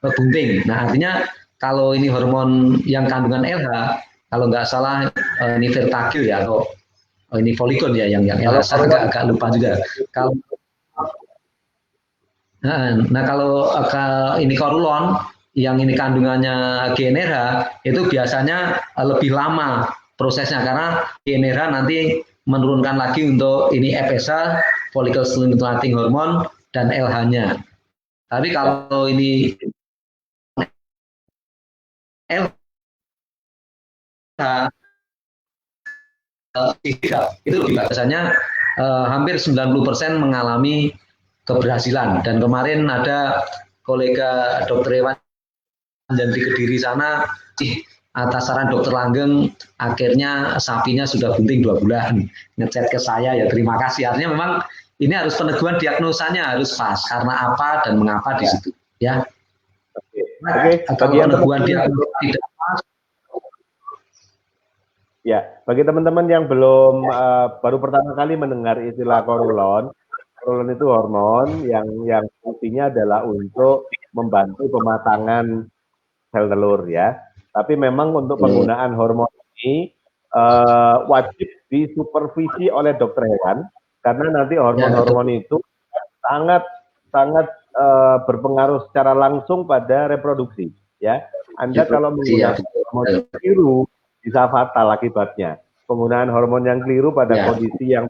bunting. Nah, artinya kalau ini hormon yang kandungan LH, kalau nggak salah ini Fertagil ya, atau ini Polygon ya, yang LH, saya agak lupa juga. Kalau kalau ini korulon, yang ini kandungannya GnRH, itu biasanya lebih lama prosesnya, karena GnRH nanti menurunkan lagi untuk ini FSH, follicle stimulating hormone, dan LH-nya. Tapi kalau ini LH itu lebih biasanya hampir 90% mengalami keberhasilan. Dan kemarin ada kolega dokter Ewan dan di Kediri sana, atas saran dokter Langgeng, akhirnya sapinya sudah bunting 2 bulan. Ngechat ke saya, ya terima kasih. Artinya memang ini harus peneguhan diagnosanya harus pas, karena apa dan mengapa di situ. Ya. Oke. Kalau peneguhan diagnosa tidak pas. Ya, bagi teman-teman yang belum baru pertama kali mendengar istilah korulon, korulon itu hormon yang fungsinya adalah untuk membantu pematangan sel telur ya. Tapi memang untuk penggunaan hormon ini wajib disupervisi oleh dokter hewan, karena nanti hormon-hormon itu sangat berpengaruh secara langsung pada reproduksi ya. Anda kalau menggunakan hormon keliru bisa fatal akibatnya. Penggunaan hormon yang keliru pada kondisi yang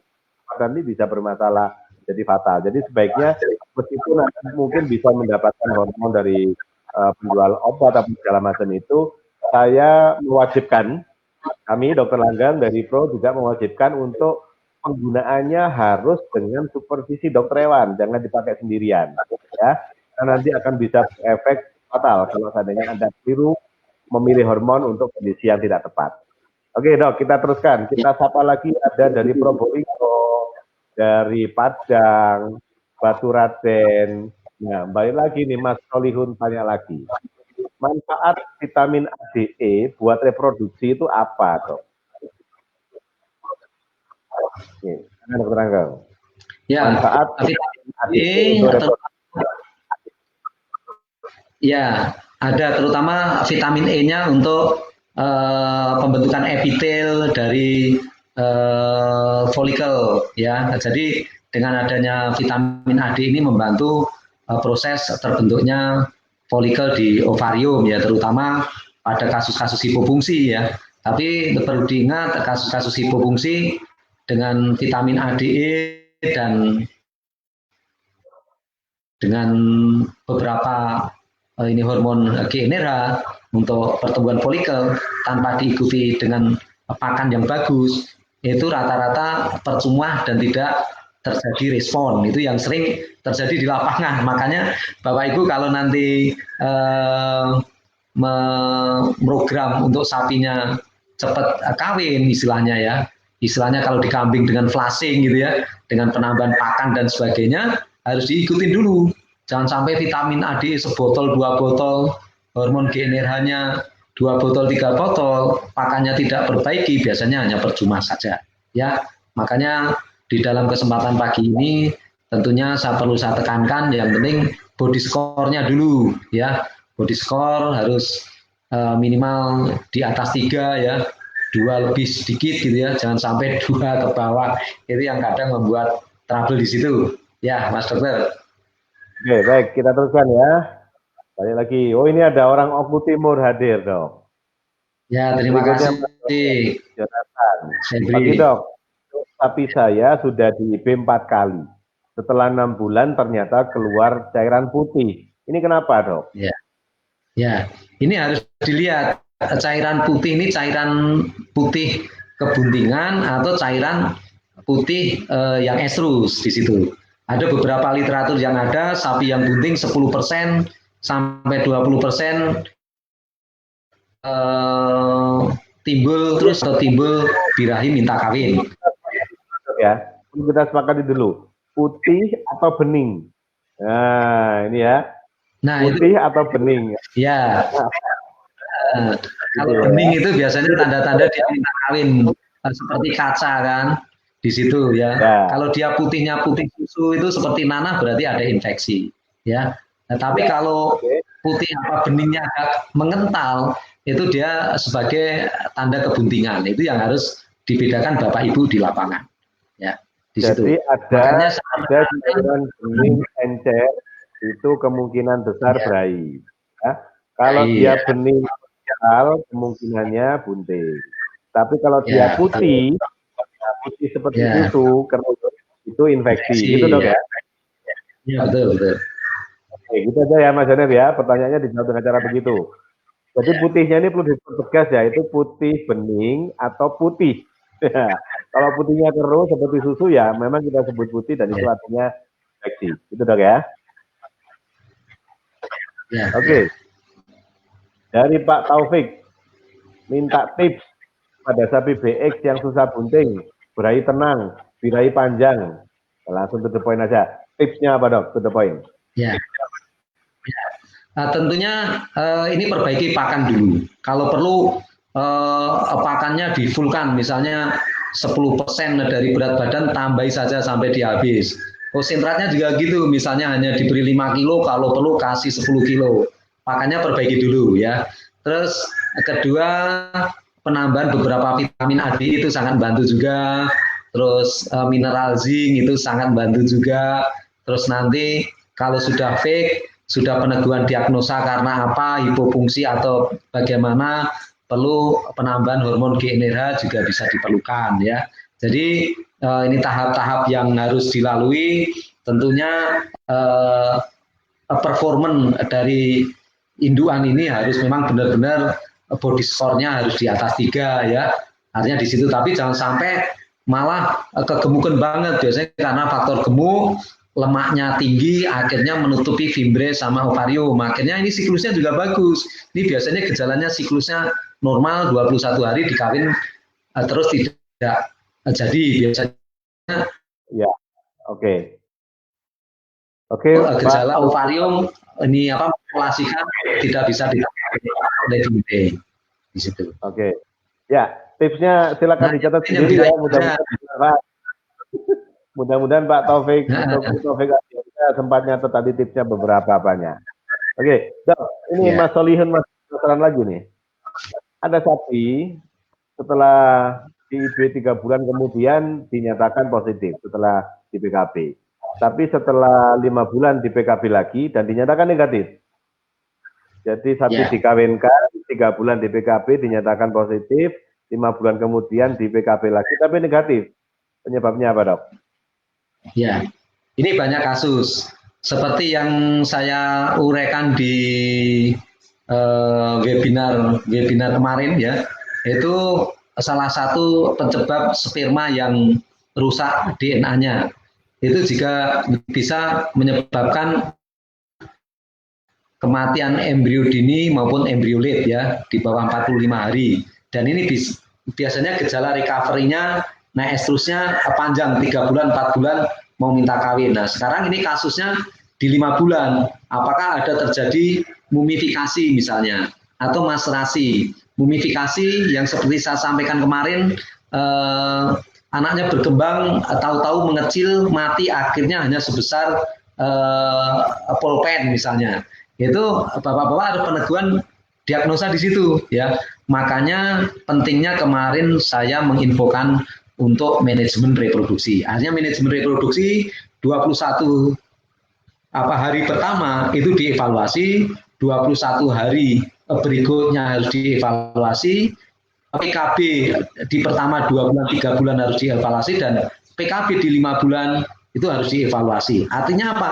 nanti bisa bermasalah, jadi fatal. Jadi sebaiknya meskipun mungkin bisa mendapatkan hormon dari penjual obat atau segala macam itu, saya mewajibkan, kami Dokter Langgeng dari Pro juga mewajibkan untuk penggunaannya harus dengan supervisi dokter hewan, jangan dipakai sendirian ya, karena nanti akan bisa efek fatal kalau seandainya Anda keliru memilih hormon untuk kondisi yang tidak tepat. Oke Dok, kita teruskan. Kita sapa lagi, ada dari Probolinggo, dari Padang, Batu Raden. Nah, balik lagi nih Mas Solihun tanya lagi. Manfaat vitamin A, D, E buat reproduksi itu apa, Dok? Nih, Dokter Langgeng. Ya, manfaat vitamin A, D, E ya, ada terutama vitamin E-nya untuk pembentukan epitel dari folikel ya. Jadi dengan adanya vitamin A, D ini membantu proses terbentuknya folikel di ovarium ya, terutama pada kasus-kasus hipofungsi ya. Tapi perlu diingat, kasus-kasus hipofungsi dengan vitamin A, D, E dan dengan beberapa ini hormon GnRH untuk pertumbuhan folikel tanpa diikuti dengan pakan yang bagus, itu rata-rata percuma dan tidak terjadi respon. Itu yang sering terjadi di lapangan. Makanya Bapak Ibu kalau nanti program untuk sapinya cepat kawin istilahnya ya, istilahnya kalau di kambing dengan flushing gitu ya, dengan penambahan pakan dan sebagainya, harus diikutin dulu. Jangan sampai vitamin A, D sebotol 2 botol, hormon GnRH-nya 2 botol 3 botol, pakannya tidak perbaiki, biasanya hanya percuma saja ya. Makanya di dalam kesempatan pagi ini tentunya saya tekankan yang penting body score-nya dulu ya. Body score harus minimal di atas 3 ya, 2 lebih sedikit gitu ya, jangan sampai 2 ke bawah. Itu yang kadang membuat trouble di situ. Ya, Mas Dokter. Oke, baik, kita teruskan ya. Balik lagi. Oh, ini ada orang Oku Timur hadir, Dok. Ya, terima Berikutnya, kasih. Jonathan. Febri. Pagi, Dok. Tapi saya sudah di IB 4 kali. Setelah 6 bulan ternyata keluar cairan putih. Ini kenapa, Dok? Ya. Ya, ini harus dilihat cairan putih ini cairan putih kebuntingan atau cairan putih yang estrus di situ. Ada beberapa literatur yang ada sapi yang bunting 10% sampai 20% timbul terus atau timbul birahi minta kawin. Ya, kita sepakati dulu. Putih atau bening? Nah, ini ya. Nah, putih itu, atau bening? Ya. Kalau bening itu biasanya tanda-tanda dia minta kawin, seperti kaca kan di situ ya. Kalau dia putihnya putih susu itu seperti nanah berarti ada infeksi ya. Nah, tapi kalau putih apa beningnya agak mengental itu dia sebagai tanda kebuntingan. Itu yang harus dibedakan Bapak Ibu di lapangan ya. Di Jadi situ. ada cairan bening encer itu kemungkinan besar bayi. Ya. Kalau dia bening kemungkinannya bunting. Tapi kalau dia putih seperti susu, itu infeksi. Gitu dong ya? Iya, betul. Oke, gitu aja ya Mas Janet ya. Pertanyaannya dijawab dengan cara begitu. Jadi putihnya ini perlu dipertegas ya, itu putih bening atau putih. Kalau putihnya keruh seperti susu ya memang kita sebut putih dan itu artinya infeksi. Gitu dong ya? Oke. Dari Pak Taufik, minta tips pada sapi BX yang susah bunting, birahi tenang, birahi panjang. Langsung to the point aja. Tipsnya apa dok? To the point. Ya. Nah, tentunya ini perbaiki pakan dulu. Kalau perlu pakannya difulkan, misalnya 10% dari berat badan tambahi saja sampai dia habis. Konsentratnya juga gitu, misalnya hanya diberi 5 kilo, kalau perlu kasih 10 kilo. Pakannya perbaiki dulu ya. Terus kedua penambahan beberapa vitamin A D itu sangat bantu juga. Terus mineral zinc itu sangat bantu juga. Terus nanti kalau sudah fake, sudah peneguhan diagnosa karena apa, hipofungsi atau bagaimana, perlu penambahan hormon GnRH juga bisa diperlukan ya. Jadi ini tahap-tahap yang harus dilalui. Tentunya performan dari induan ini harus memang benar-benar body score-nya harus di atas 3 ya. Artinya di situ, tapi jangan sampai malah kegemukan banget, biasanya karena faktor gemuk, lemaknya tinggi, akhirnya menutupi fimbre sama ovarium. Akhirnya ini siklusnya juga bagus. Ini biasanya gejalanya siklusnya normal 21 hari dikawin terus tidak jadi biasanya. Ya, oke. Gejala ovarium ini apa populasikan tidak bisa ditangani oleh fimbre di situ. Oke. Ya, tipsnya silakan dicatat sendiri ya, mudah-mudahan Pak Taufik sempat nyatet tadi tipsnya beberapa banyak. Oke, Dok, ini Mas Solihun lagi nih. Ada sapi setelah di IB 3 bulan kemudian dinyatakan positif setelah di PKB. Tapi setelah 5 bulan di PKB lagi dan dinyatakan negatif. Jadi sapi dikawinkan 3 bulan di PKB dinyatakan positif, 5 bulan kemudian di PKB lagi tapi negatif. Penyebabnya apa, Dok? Ya, ini banyak kasus. Seperti yang saya uraikan di webinar kemarin ya, itu salah satu penyebab sperma yang rusak DNA-nya. Itu juga bisa menyebabkan kematian embrio dini maupun embrio late ya di bawah 45 hari. Dan ini biasanya gejala recovery-nya naik estrusnya panjang 3 bulan, 4 bulan mau minta kawin. Nah, sekarang ini kasusnya di 5 bulan. Apakah ada terjadi mumifikasi misalnya atau maserasi? Mumifikasi yang seperti saya sampaikan kemarin anaknya berkembang, tahu-tahu mengecil, mati, akhirnya hanya sebesar pulpen misalnya. Itu bapak-bapak ada peneguhan diagnosa di situ ya. Makanya pentingnya kemarin saya menginfokan untuk manajemen reproduksi. Artinya manajemen reproduksi 21 hari pertama itu dievaluasi, 21 hari berikutnya harus dievaluasi, PKB di pertama 2 bulan, 3 bulan harus dievaluasi, dan PKB di 5 bulan itu harus dievaluasi. Artinya apa?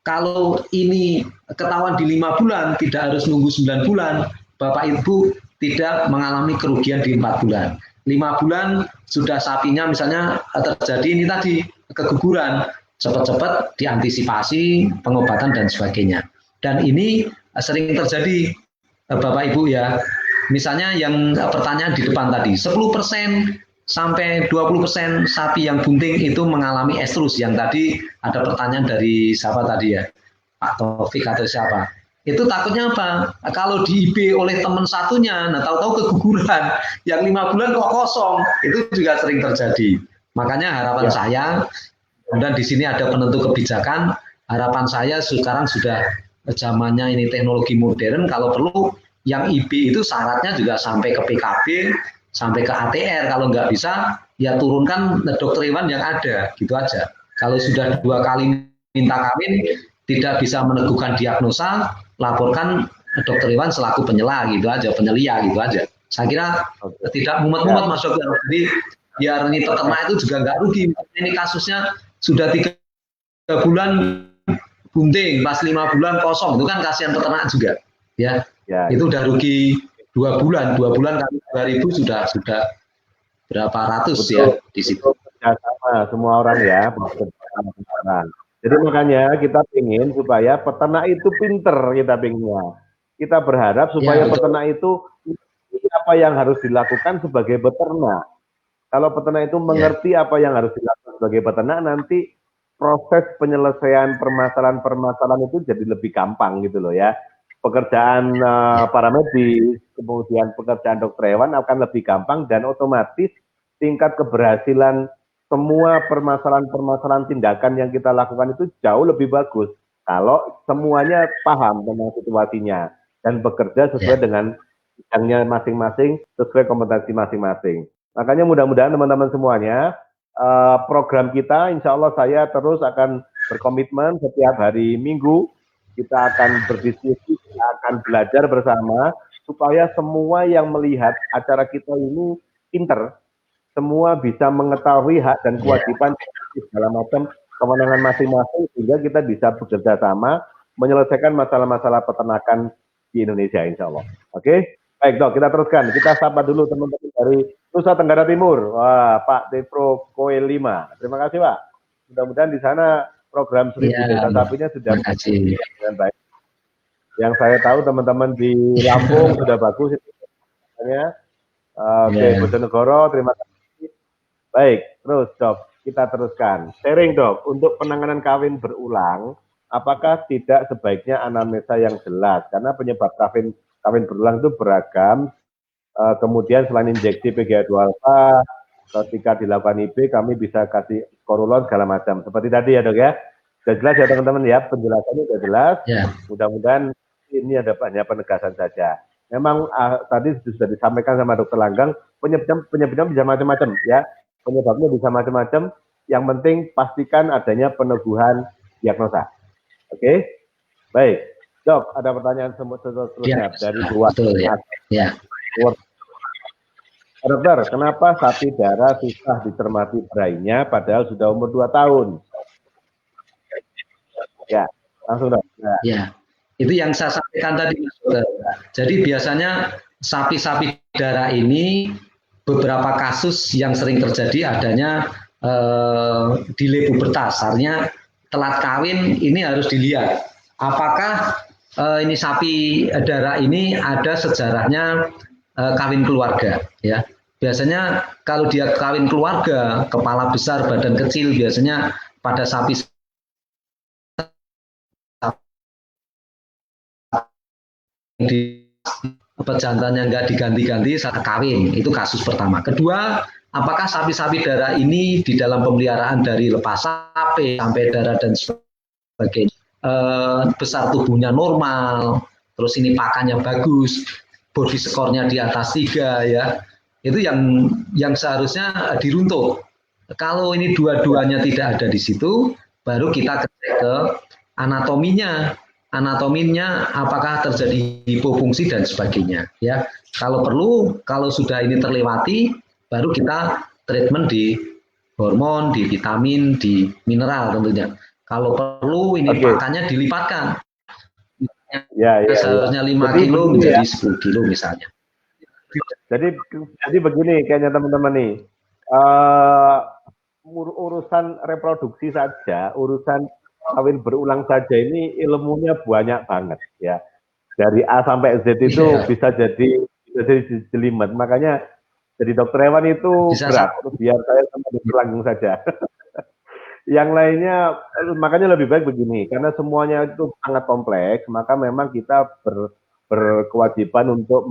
Kalau ini ketahuan di 5 bulan, tidak harus nunggu 9 bulan, Bapak Ibu tidak mengalami kerugian di 4 bulan. 5 bulan sudah sapinya misalnya terjadi ini tadi, keguguran, cepat-cepat diantisipasi, pengobatan dan sebagainya. Dan ini sering terjadi Bapak Ibu ya. Misalnya yang pertanyaan di depan tadi, 10% sampai 20% sapi yang bunting itu mengalami estrus. Yang tadi ada pertanyaan dari siapa tadi ya, Pak Taufik atau siapa. Itu takutnya apa? Kalau di IB oleh teman satunya, nah tahu-tahu keguguran, yang 5 bulan kok kosong, itu juga sering terjadi. Makanya harapan saya, dan di sini ada penentu kebijakan, harapan saya sekarang sudah zamannya ini teknologi modern, kalau perlu yang IB itu syaratnya juga sampai ke PKB, sampai ke ATR. Kalau nggak bisa, ya turunkan dokter hewan yang ada, gitu aja. Kalau sudah 2 kali minta kawin, tidak bisa meneguhkan diagnosa, laporkan dokter hewan selaku penyela, gitu aja, penyelia, gitu aja. Saya kira tidak mumet-mumet Mas Dokter. Jadi biar ini peternak itu juga nggak rugi. Ini kasusnya sudah 3 bulan bunting, pas 5 bulan kosong, itu kan kasihan peternak juga, ya. Itu udah rugi 2 bulan kali 2.000 sudah berapa ratus. Betul, ya di situ. Sama semua orang ya. Jadi makanya kita ingin supaya peternak itu pinter, kita pinginnya. Kita berharap supaya peternak itu apa yang harus dilakukan sebagai peternak. Kalau peternak itu mengerti apa yang harus dilakukan sebagai peternak, nanti proses penyelesaian permasalahan itu jadi lebih gampang gitu loh ya. Pekerjaan para medis, kemudian pekerjaan dokter hewan akan lebih gampang, dan otomatis tingkat keberhasilan semua permasalahan-permasalahan tindakan yang kita lakukan itu jauh lebih bagus kalau semuanya paham tentang situasinya dan bekerja sesuai dengan bidangnya masing-masing, sesuai kompetensi masing-masing. Makanya mudah-mudahan teman-teman semuanya, program kita insya Allah saya terus akan berkomitmen setiap hari Minggu kita akan berdiskusi, kita akan belajar bersama supaya semua yang melihat acara kita ini pinter, semua bisa mengetahui hak dan kewajiban dalam macam kewenangan masing-masing, sehingga kita bisa bekerja sama menyelesaikan masalah-masalah peternakan di Indonesia insya Allah. Oke? Baik Dok, kita teruskan. Kita sapa dulu teman-teman dari Nusa Tenggara Timur. Wah, Pak Depro Koel 5. Terima kasih Pak. Mudah-mudahan di sana program 1000 desa sapinya sudah dengan baik. Yang saya tahu teman-teman di Lampung sudah bagus itu. Oke, Bojonegoro, terima kasih. Baik, terus Dok, kita teruskan. Sharing Dok, untuk penanganan kawin berulang, apakah tidak sebaiknya anamnesa yang jelas? Karena penyebab kawin berulang itu beragam. Kemudian selain injeksi PGA2 alpha, ketika dilakukan IB kami bisa kasih korulon segala macam. Seperti tadi ya Dok ya. Sudah jelas ya teman-teman ya, penjelasannya sudah jelas. Mudah-mudahan ini ada banyak penegasan saja. Memang tadi sudah disampaikan sama Dokter Langgang, penyebabnya bisa macam-macam ya. Penyebabnya bisa macam-macam. Yang penting pastikan adanya peneguhan diagnosa. Oke? Baik. Dok, ada pertanyaan seterusnya dari dua. Dokter, kenapa sapi darah susah dicermati berainya padahal sudah umur 2 tahun? Ya, langsung Dok. Ya, itu yang saya sampaikan tadi, Dokter. Jadi biasanya sapi-sapi darah ini beberapa kasus yang sering terjadi adanya delay pubertas, artinya telat kawin. Ini harus dilihat apakah ini sapi darah ini ada sejarahnya kawin keluarga ya. Biasanya kalau dia kawin keluarga, kepala besar badan kecil, biasanya pada sapi di pejantannya nggak diganti-ganti saat kawin, itu kasus pertama. Kedua, apakah sapi-sapi darah ini di dalam pemeliharaan dari lepas sapi sampai darah dan sebagainya, besar tubuhnya normal, terus ini pakannya bagus, body score-nya di atas 3 ya, itu yang seharusnya diruntut. Kalau ini dua-duanya tidak ada di situ, baru kita cek ke anatominya apakah terjadi hipofungsi dan sebagainya ya. Kalau perlu, kalau sudah ini terlewati, baru kita treatment di hormon, di vitamin, di mineral tentunya. Kalau perlu ini pakannya dilipatkan. Seharusnya 5 kilo menjadi 10 kilo misalnya. Jadi begini kayaknya teman-teman nih, urusan reproduksi saja, urusan kawin berulang saja ini ilmunya banyak banget ya. Dari A sampai Z itu bisa jadi jelimet. Makanya jadi dokter hewan itu berat. Biar saya langsung saja. Yang lainnya makanya lebih baik begini, karena semuanya itu sangat kompleks, maka memang kita berkewajiban untuk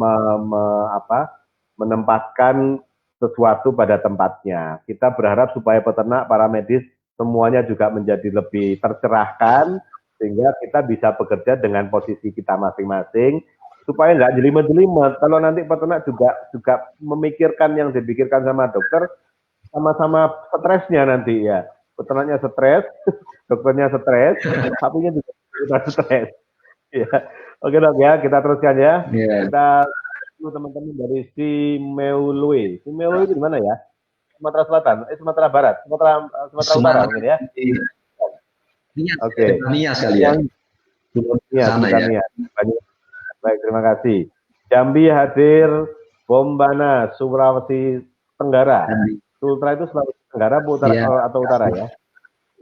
menempatkan sesuatu pada tempatnya. Kita berharap supaya peternak, para medis semuanya juga menjadi lebih tercerahkan, sehingga kita bisa bekerja dengan posisi kita masing-masing, supaya nggak jelimet-jelimet. Kalau nanti peternak juga memikirkan yang dipikirkan sama dokter, sama-sama stresnya nanti ya. Peternaknya stres, dokternya stres, sapinya juga stres. Ya. Oke dok ya, kita teruskan ya. Kita teman-teman dari Simeulue. Simeulue itu di mana ya? Sumatera Selatan, Sumatera Barat, Sumatera Utara mungkin ya. Oke. Nias kali ya. Nias. Baik, terima kasih. Jambi hadir, Bombana, Sulawesi Tenggara. Sultra itu Sulawesi Tenggara atau utara ya?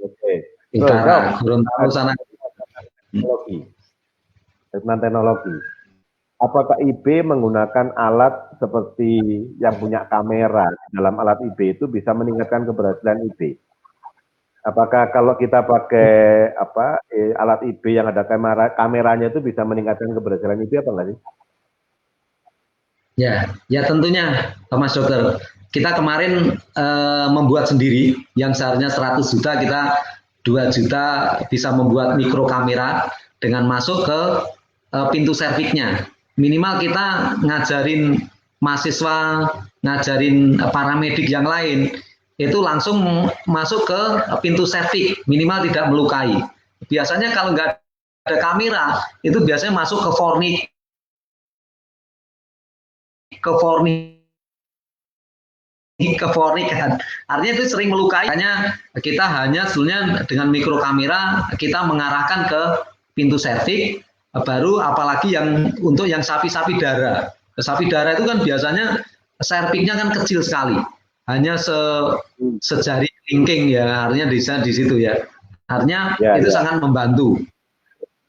Oke. Utara. Belum tahu sana. Teknologi. Apakah IB menggunakan alat seperti yang punya kamera dalam alat IB itu bisa meningkatkan keberhasilan IB? Apakah kalau kita pakai alat IB yang ada kameranya itu bisa meningkatkan keberhasilan IB apa enggak sih? Ya tentunya, Mas Dokter. Kita kemarin membuat sendiri yang seharusnya 100 juta, kita 2 juta bisa membuat mikro kamera dengan masuk ke pintu serviknya. Minimal kita ngajarin mahasiswa, ngajarin paramedik yang lain, itu langsung masuk ke pintu servik, minimal tidak melukai. Biasanya kalau nggak ada kamera, itu biasanya masuk ke fornik kan. Artinya itu sering melukai. Hanya kita sebenarnya dengan mikro kamera kita mengarahkan ke pintu servik, baru apalagi yang untuk yang sapi-sapi darah. Sapi darah itu kan biasanya serviknya kan kecil sekali. Hanya sejari kelingking ya, artinya di situ ya. Artinya itu sangat membantu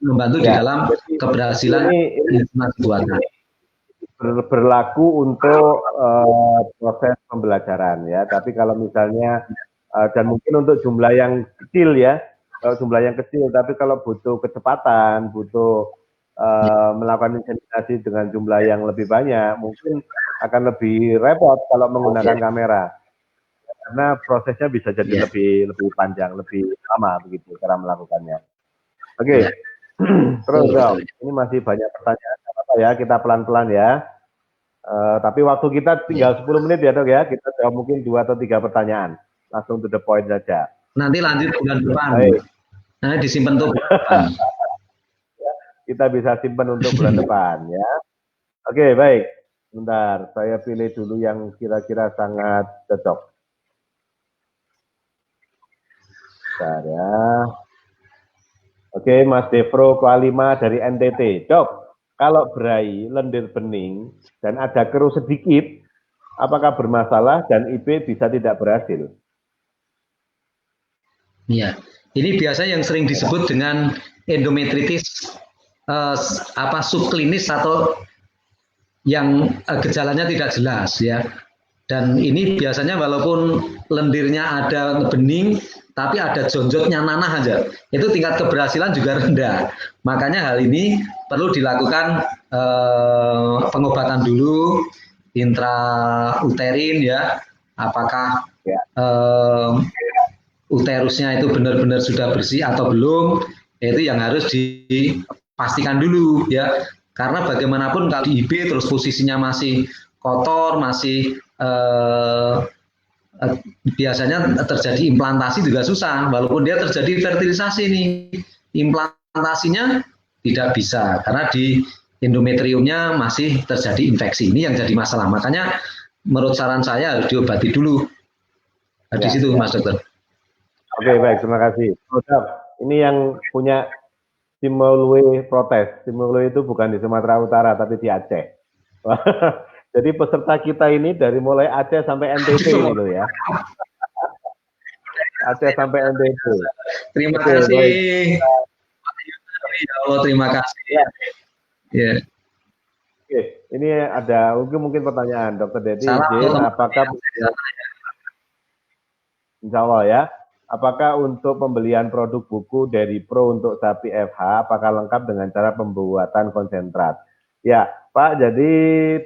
di dalam keberhasilan informasi buatan. Berlaku untuk proses pembelajaran ya, tapi kalau misalnya dan mungkin untuk jumlah yang kecil ya, tapi kalau butuh kecepatan, butuh melakukan inseminasi dengan jumlah yang lebih banyak, mungkin akan lebih repot kalau menggunakan kamera, karena prosesnya bisa jadi lebih panjang, lebih lama begitu cara melakukannya. Oke. Terus dong, ini masih banyak pertanyaan, apa ya, kita pelan-pelan ya. Tapi waktu kita tinggal 10 menit ya dok ya, kita jawab mungkin 2 atau 3 pertanyaan, langsung to the point saja. Nanti lanjut bulan depan. Nanti disimpan tuh. Kita bisa simpan untuk bulan depan ya. Oke, baik. Bentar, saya pilih dulu yang kira-kira sangat cocok. Bentar ya. Oke, Mas Devro Kualima dari NTT. Dok, kalau berai, lendir bening, dan ada keruh sedikit, apakah bermasalah dan IB bisa tidak berhasil? Iya, ini biasa yang sering disebut dengan endometritis subklinis atau yang gejalanya tidak jelas ya. Dan ini biasanya walaupun lendirnya ada bening, tapi ada jonjotnya nanah aja, itu tingkat keberhasilan juga rendah. Makanya hal ini perlu dilakukan pengobatan dulu, intrauterin ya, apakah uterusnya itu benar-benar sudah bersih atau belum, itu yang harus dipastikan dulu ya. Karena bagaimanapun kalau di IB terus posisinya masih kotor, masih biasanya terjadi implantasi juga susah, walaupun dia terjadi fertilisasi nih, implantasinya tidak bisa karena di endometriumnya masih terjadi infeksi. Ini yang jadi masalah. Makanya menurut saran saya harus diobati dulu. Di situ Mas Dokter. Oke, baik, terima kasih. Ini yang punya Simulwe protes. Simulwe itu bukan di Sumatera Utara tapi di Aceh. Jadi peserta kita ini dari mulai Aceh sampai NTT ini loh ya. Aceh sampai NTT. Terima kasih. Ya Allah, terima kasih. Ya. Oke, ini ada mungkin pertanyaan Dr. Dedi. Apakah Insya Allah ya, apakah untuk pembelian produk buku dari Pro untuk sapi FH, apakah lengkap dengan cara pembuatan konsentrat? Ya, Pak, jadi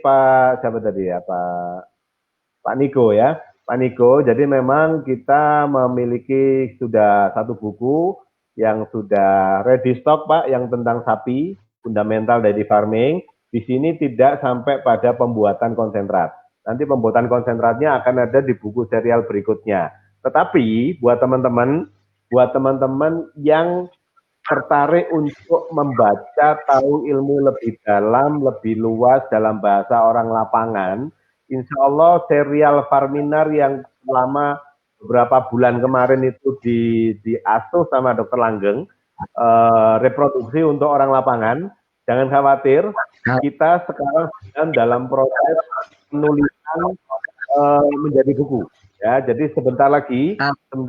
Pak siapa tadi ya, Pak Niko ya. Pak Niko, jadi memang kita memiliki sudah satu buku yang sudah ready stock Pak, yang tentang sapi, fundamental dairy farming. Di sini tidak sampai pada pembuatan konsentrat. Nanti pembuatan konsentratnya akan ada di buku serial berikutnya. Tetapi buat teman-teman yang tertarik untuk membaca, tahu ilmu lebih dalam, lebih luas dalam bahasa orang lapangan, insya Allah serial Farminar yang selama beberapa bulan kemarin itu diasuh sama Dr. Langgeng, reproduksi untuk orang lapangan, jangan khawatir, kita sekarang sedang dalam proses penulisan menjadi buku. Ya, jadi sebentar lagi akan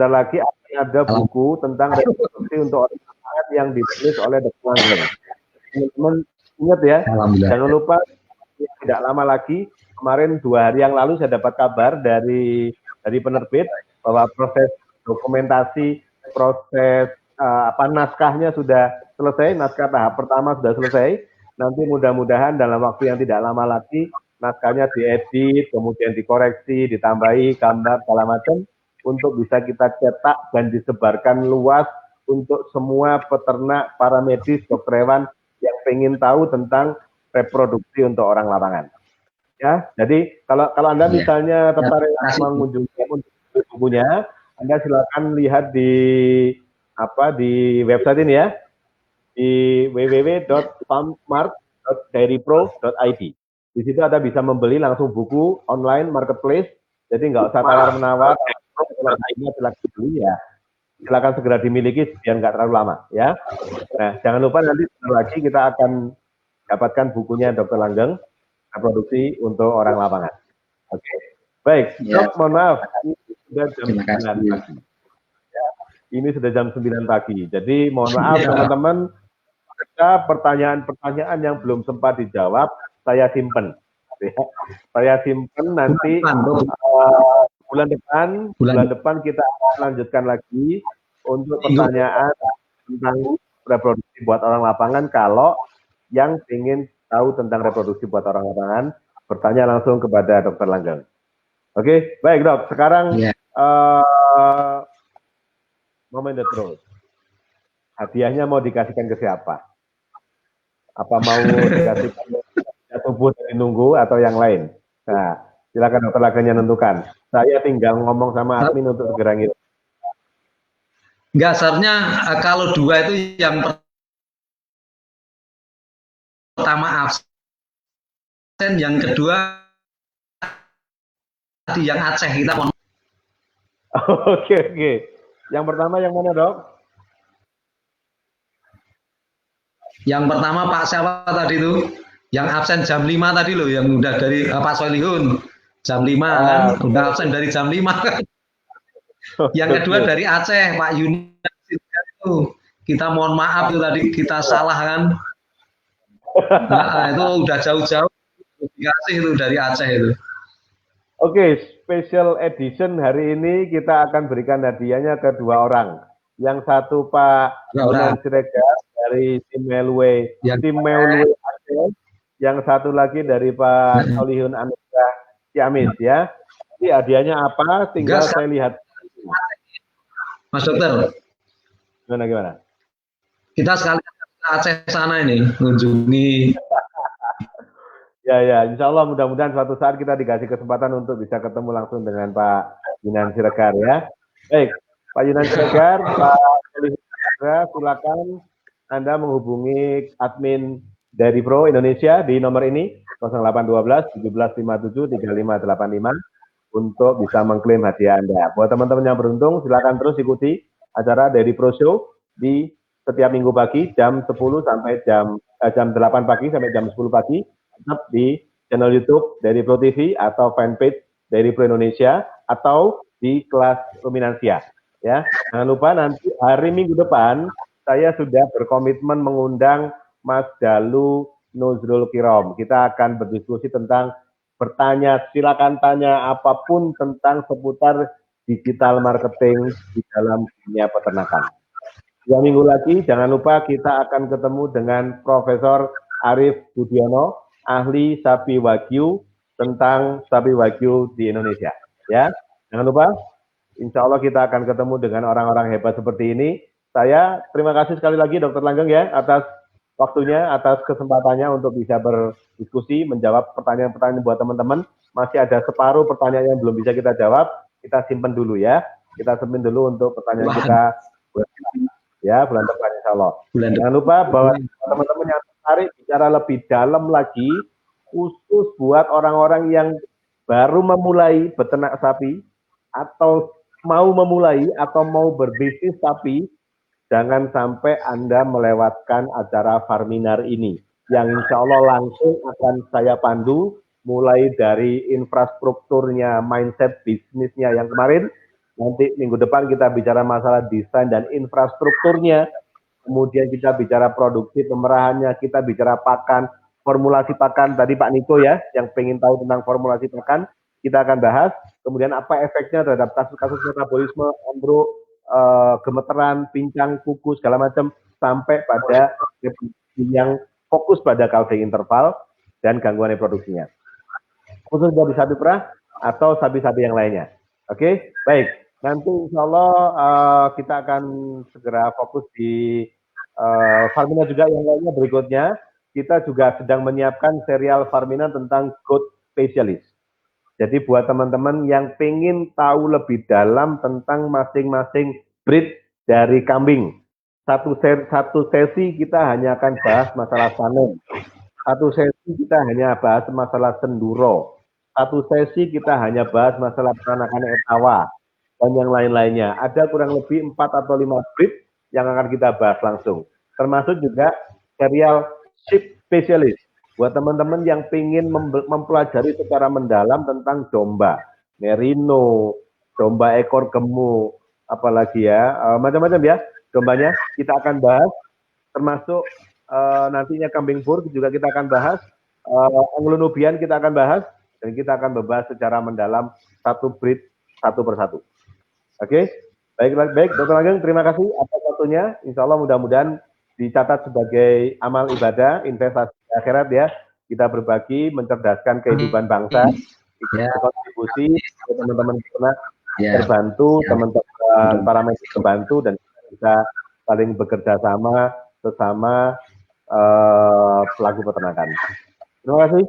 ada buku tentang reproduksi untuk orang lapangan yang ditulis oleh Dr. Langgeng. Teman-teman ingat ya, jangan lupa tidak lama lagi, kemarin 2 hari yang lalu saya dapat kabar dari penerbit bahwa proses dokumentasi, proses naskahnya sudah selesai, naskah tahap pertama sudah selesai. Nanti mudah-mudahan dalam waktu yang tidak lama lagi naskahnya diedit, kemudian dikoreksi, ditambahi gambar segala macam untuk bisa kita cetak dan disebarkan luas untuk semua peternak, para medis, dokter hewan yang pengen tahu tentang reproduksi untuk orang lapangan. Ya, jadi kalau Anda misalnya tertarik mengunjungi bukunya, Anda silakan lihat di website ini ya, di www.farmart.dairypro.id. Di situ Anda bisa membeli langsung buku online marketplace, jadi nggak usah tawar-menawar, silakan beli ya, silakan segera dimiliki biar nggak terlalu lama ya. Nah, jangan lupa nanti lagi kita akan dapatkan bukunya Dr. Langgeng, produksi untuk orang lapangan. Oke, baik. Dok, mohon maaf, ini sudah jam 9 pagi. Ya, ini sudah jam 9 pagi. Jadi mohon maaf teman-teman, ada pertanyaan-pertanyaan yang belum sempat dijawab, saya simpen. Saya simpen nanti bulan depan kita akan lanjutkan lagi untuk pertanyaan tentang reproduksi buat orang lapangan. Kalau yang ingin tahu tentang reproduksi buat orang lapangan, bertanya langsung kepada Dr. Langgeng. Oke, baik Dok. Sekarang momen the truth. Hadiahnya mau dikasihkan ke siapa? Apa mau dikasihkan ke tubuh dari nunggu atau yang lain? Nah, silakan Dr. Langgengnya nentukan. Saya tinggal ngomong sama admin untuk segera ngirim. Enggak, seharusnya kalau 2 itu yang pertama absen, yang kedua tadi yang Aceh kita. Oke. Yang pertama yang mana, Dok? Yang pertama Pak siapa tadi itu? Yang absen jam 5 tadi loh, yang udah dari Pak Solihun. Jam 5 kan, udah absen dari jam 5 kan. Yang kedua dari Aceh, Pak Yunus itu. Kita mohon maaf itu tadi kita salah kan. Nah, itu udah jauh-jauh dikasih itu dari Aceh itu. Oke, special edition hari ini kita akan berikan hadiahnya ke 2 orang. Yang satu Pak Yunan Siregar dari Simulwe Aceh, yang satu lagi dari Pak Solihun Anugrah Ciamis ya. Jadi hadiahnya apa? Tinggal saya lihat. Mas Dokter. Gimana? Kita sekali ke Aceh sana ini, mengunjungi. Ya, insya Allah mudah-mudahan suatu saat kita dikasih kesempatan untuk bisa ketemu langsung dengan Pak Yunan Siregar ya. Baik, Pak Yunan Siregar, Pak Siregar, silakan Anda menghubungi admin dari Pro Indonesia di nomor ini 0812 1757 3585 untuk bisa mengklaim hadiah Anda. Buat teman-teman yang beruntung, silakan terus ikuti acara dari Pro Show di setiap minggu pagi jam 10 sampai jam 8 pagi sampai jam 10 pagi tetap di channel YouTube dari Pro TV atau fanpage dari Pro Indonesia atau di kelas Luminansia. Ya, jangan lupa nanti hari Minggu depan saya sudah berkomitmen mengundang Mas Dalu Nuzrul Kirom. Kita akan berdiskusi tentang bertanya, silakan tanya apapun tentang seputar digital marketing di dalam dunia peternakan. 2 minggu lagi, jangan lupa kita akan ketemu dengan Profesor Arif Budiono, ahli sapi wagyu tentang sapi wagyu di Indonesia. Ya, jangan lupa. Insya Allah kita akan ketemu dengan orang-orang hebat seperti ini. Saya terima kasih sekali lagi Dr. Langgeng ya atas waktunya, atas kesempatannya untuk bisa berdiskusi, menjawab pertanyaan-pertanyaan buat teman-teman. Masih ada separuh pertanyaan yang belum bisa kita jawab. Kita simpen dulu ya. Kita simpen dulu untuk pertanyaan kita. Ya, bulan depan insya Allah. Jangan lupa bahwa teman-teman yang tertarik bicara lebih dalam lagi, khusus buat orang-orang yang baru memulai beternak sapi, atau mau memulai atau mau berbisnis sapi, jangan sampai Anda melewatkan acara Farminar ini, yang insya Allah langsung akan saya pandu, mulai dari infrastrukturnya, mindset bisnisnya yang kemarin. Nanti minggu depan kita bicara masalah desain dan infrastrukturnya, kemudian kita bicara produksi pemerahannya, kita bicara pakan, formulasi pakan, tadi Pak Niko ya, yang pengen tahu tentang formulasi pakan, kita akan bahas, kemudian apa efeknya terhadap kasus-kasus metabolisme, embryo, gemeteran, pincang, kuku, segala macam, sampai pada yang fokus pada calving interval dan gangguan reproduksinya. Khusus dari sapi perah atau sapi-sapi yang lainnya. Oke, baik. Nanti insya Allah kita akan segera fokus di Farmina juga yang lainnya berikutnya. Kita juga sedang menyiapkan serial Farmina tentang goat specialist. Jadi buat teman-teman yang pengen tahu lebih dalam tentang masing-masing breed dari kambing. Satu sesi kita hanya akan bahas masalah sanen. Satu sesi kita hanya bahas masalah senduro. Satu sesi kita hanya bahas masalah peranakan etawa. Dan yang lain-lainnya. Ada kurang lebih 4 atau 5 breed yang akan kita bahas langsung. Termasuk juga serial sheep specialist. Buat teman-teman yang ingin mempelajari secara mendalam tentang domba, merino, domba ekor gemuk, apalagi ya, macam-macam ya dombanya kita akan bahas, termasuk nantinya kambing pur juga kita akan bahas, Anglo-Nubian kita akan bahas, dan kita akan membahas secara mendalam satu breed satu persatu. Oke, baik, Dr. Langgeng, terima kasih atas waktunya. Insya Allah mudah-mudahan dicatat sebagai amal ibadah, investasi akhirat ya. Kita berbagi, mencerdaskan kehidupan bangsa, berkontribusi, teman-teman peternak terbantu, teman-teman para medis terbantu, dan kita saling bekerja sama sesama pelaku peternakan. Terima kasih.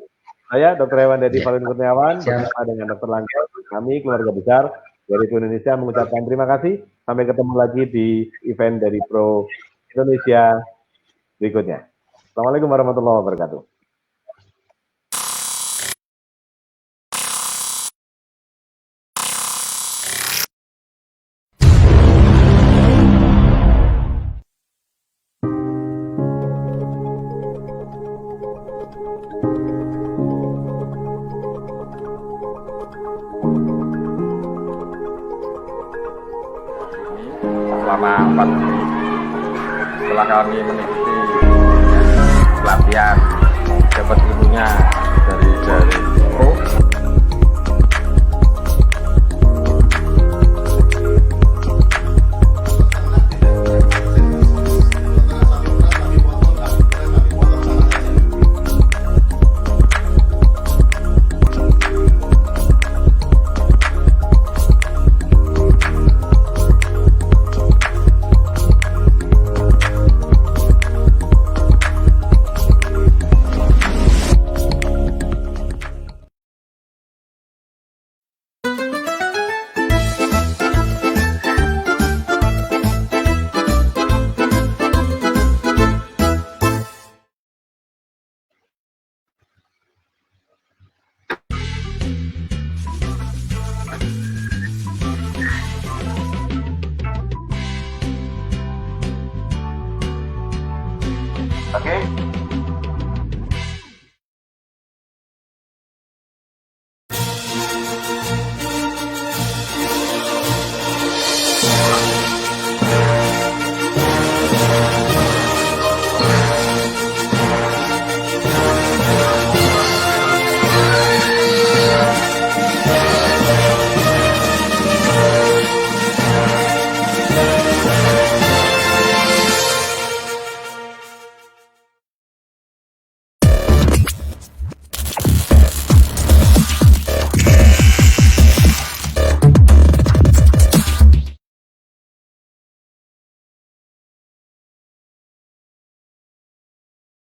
Saya Dr. Hewan Dedi Valin Kurniawan bersama dengan Dr. Langgeng, kami keluarga besar dari Pro Indonesia mengucapkan terima kasih. Sampai ketemu lagi di event dari Pro Indonesia berikutnya. Assalamualaikum warahmatullahi wabarakatuh. Selama 4 minggu setelah kami mengikuti pelatihan, dapat ilmunya dari Pro. Oke?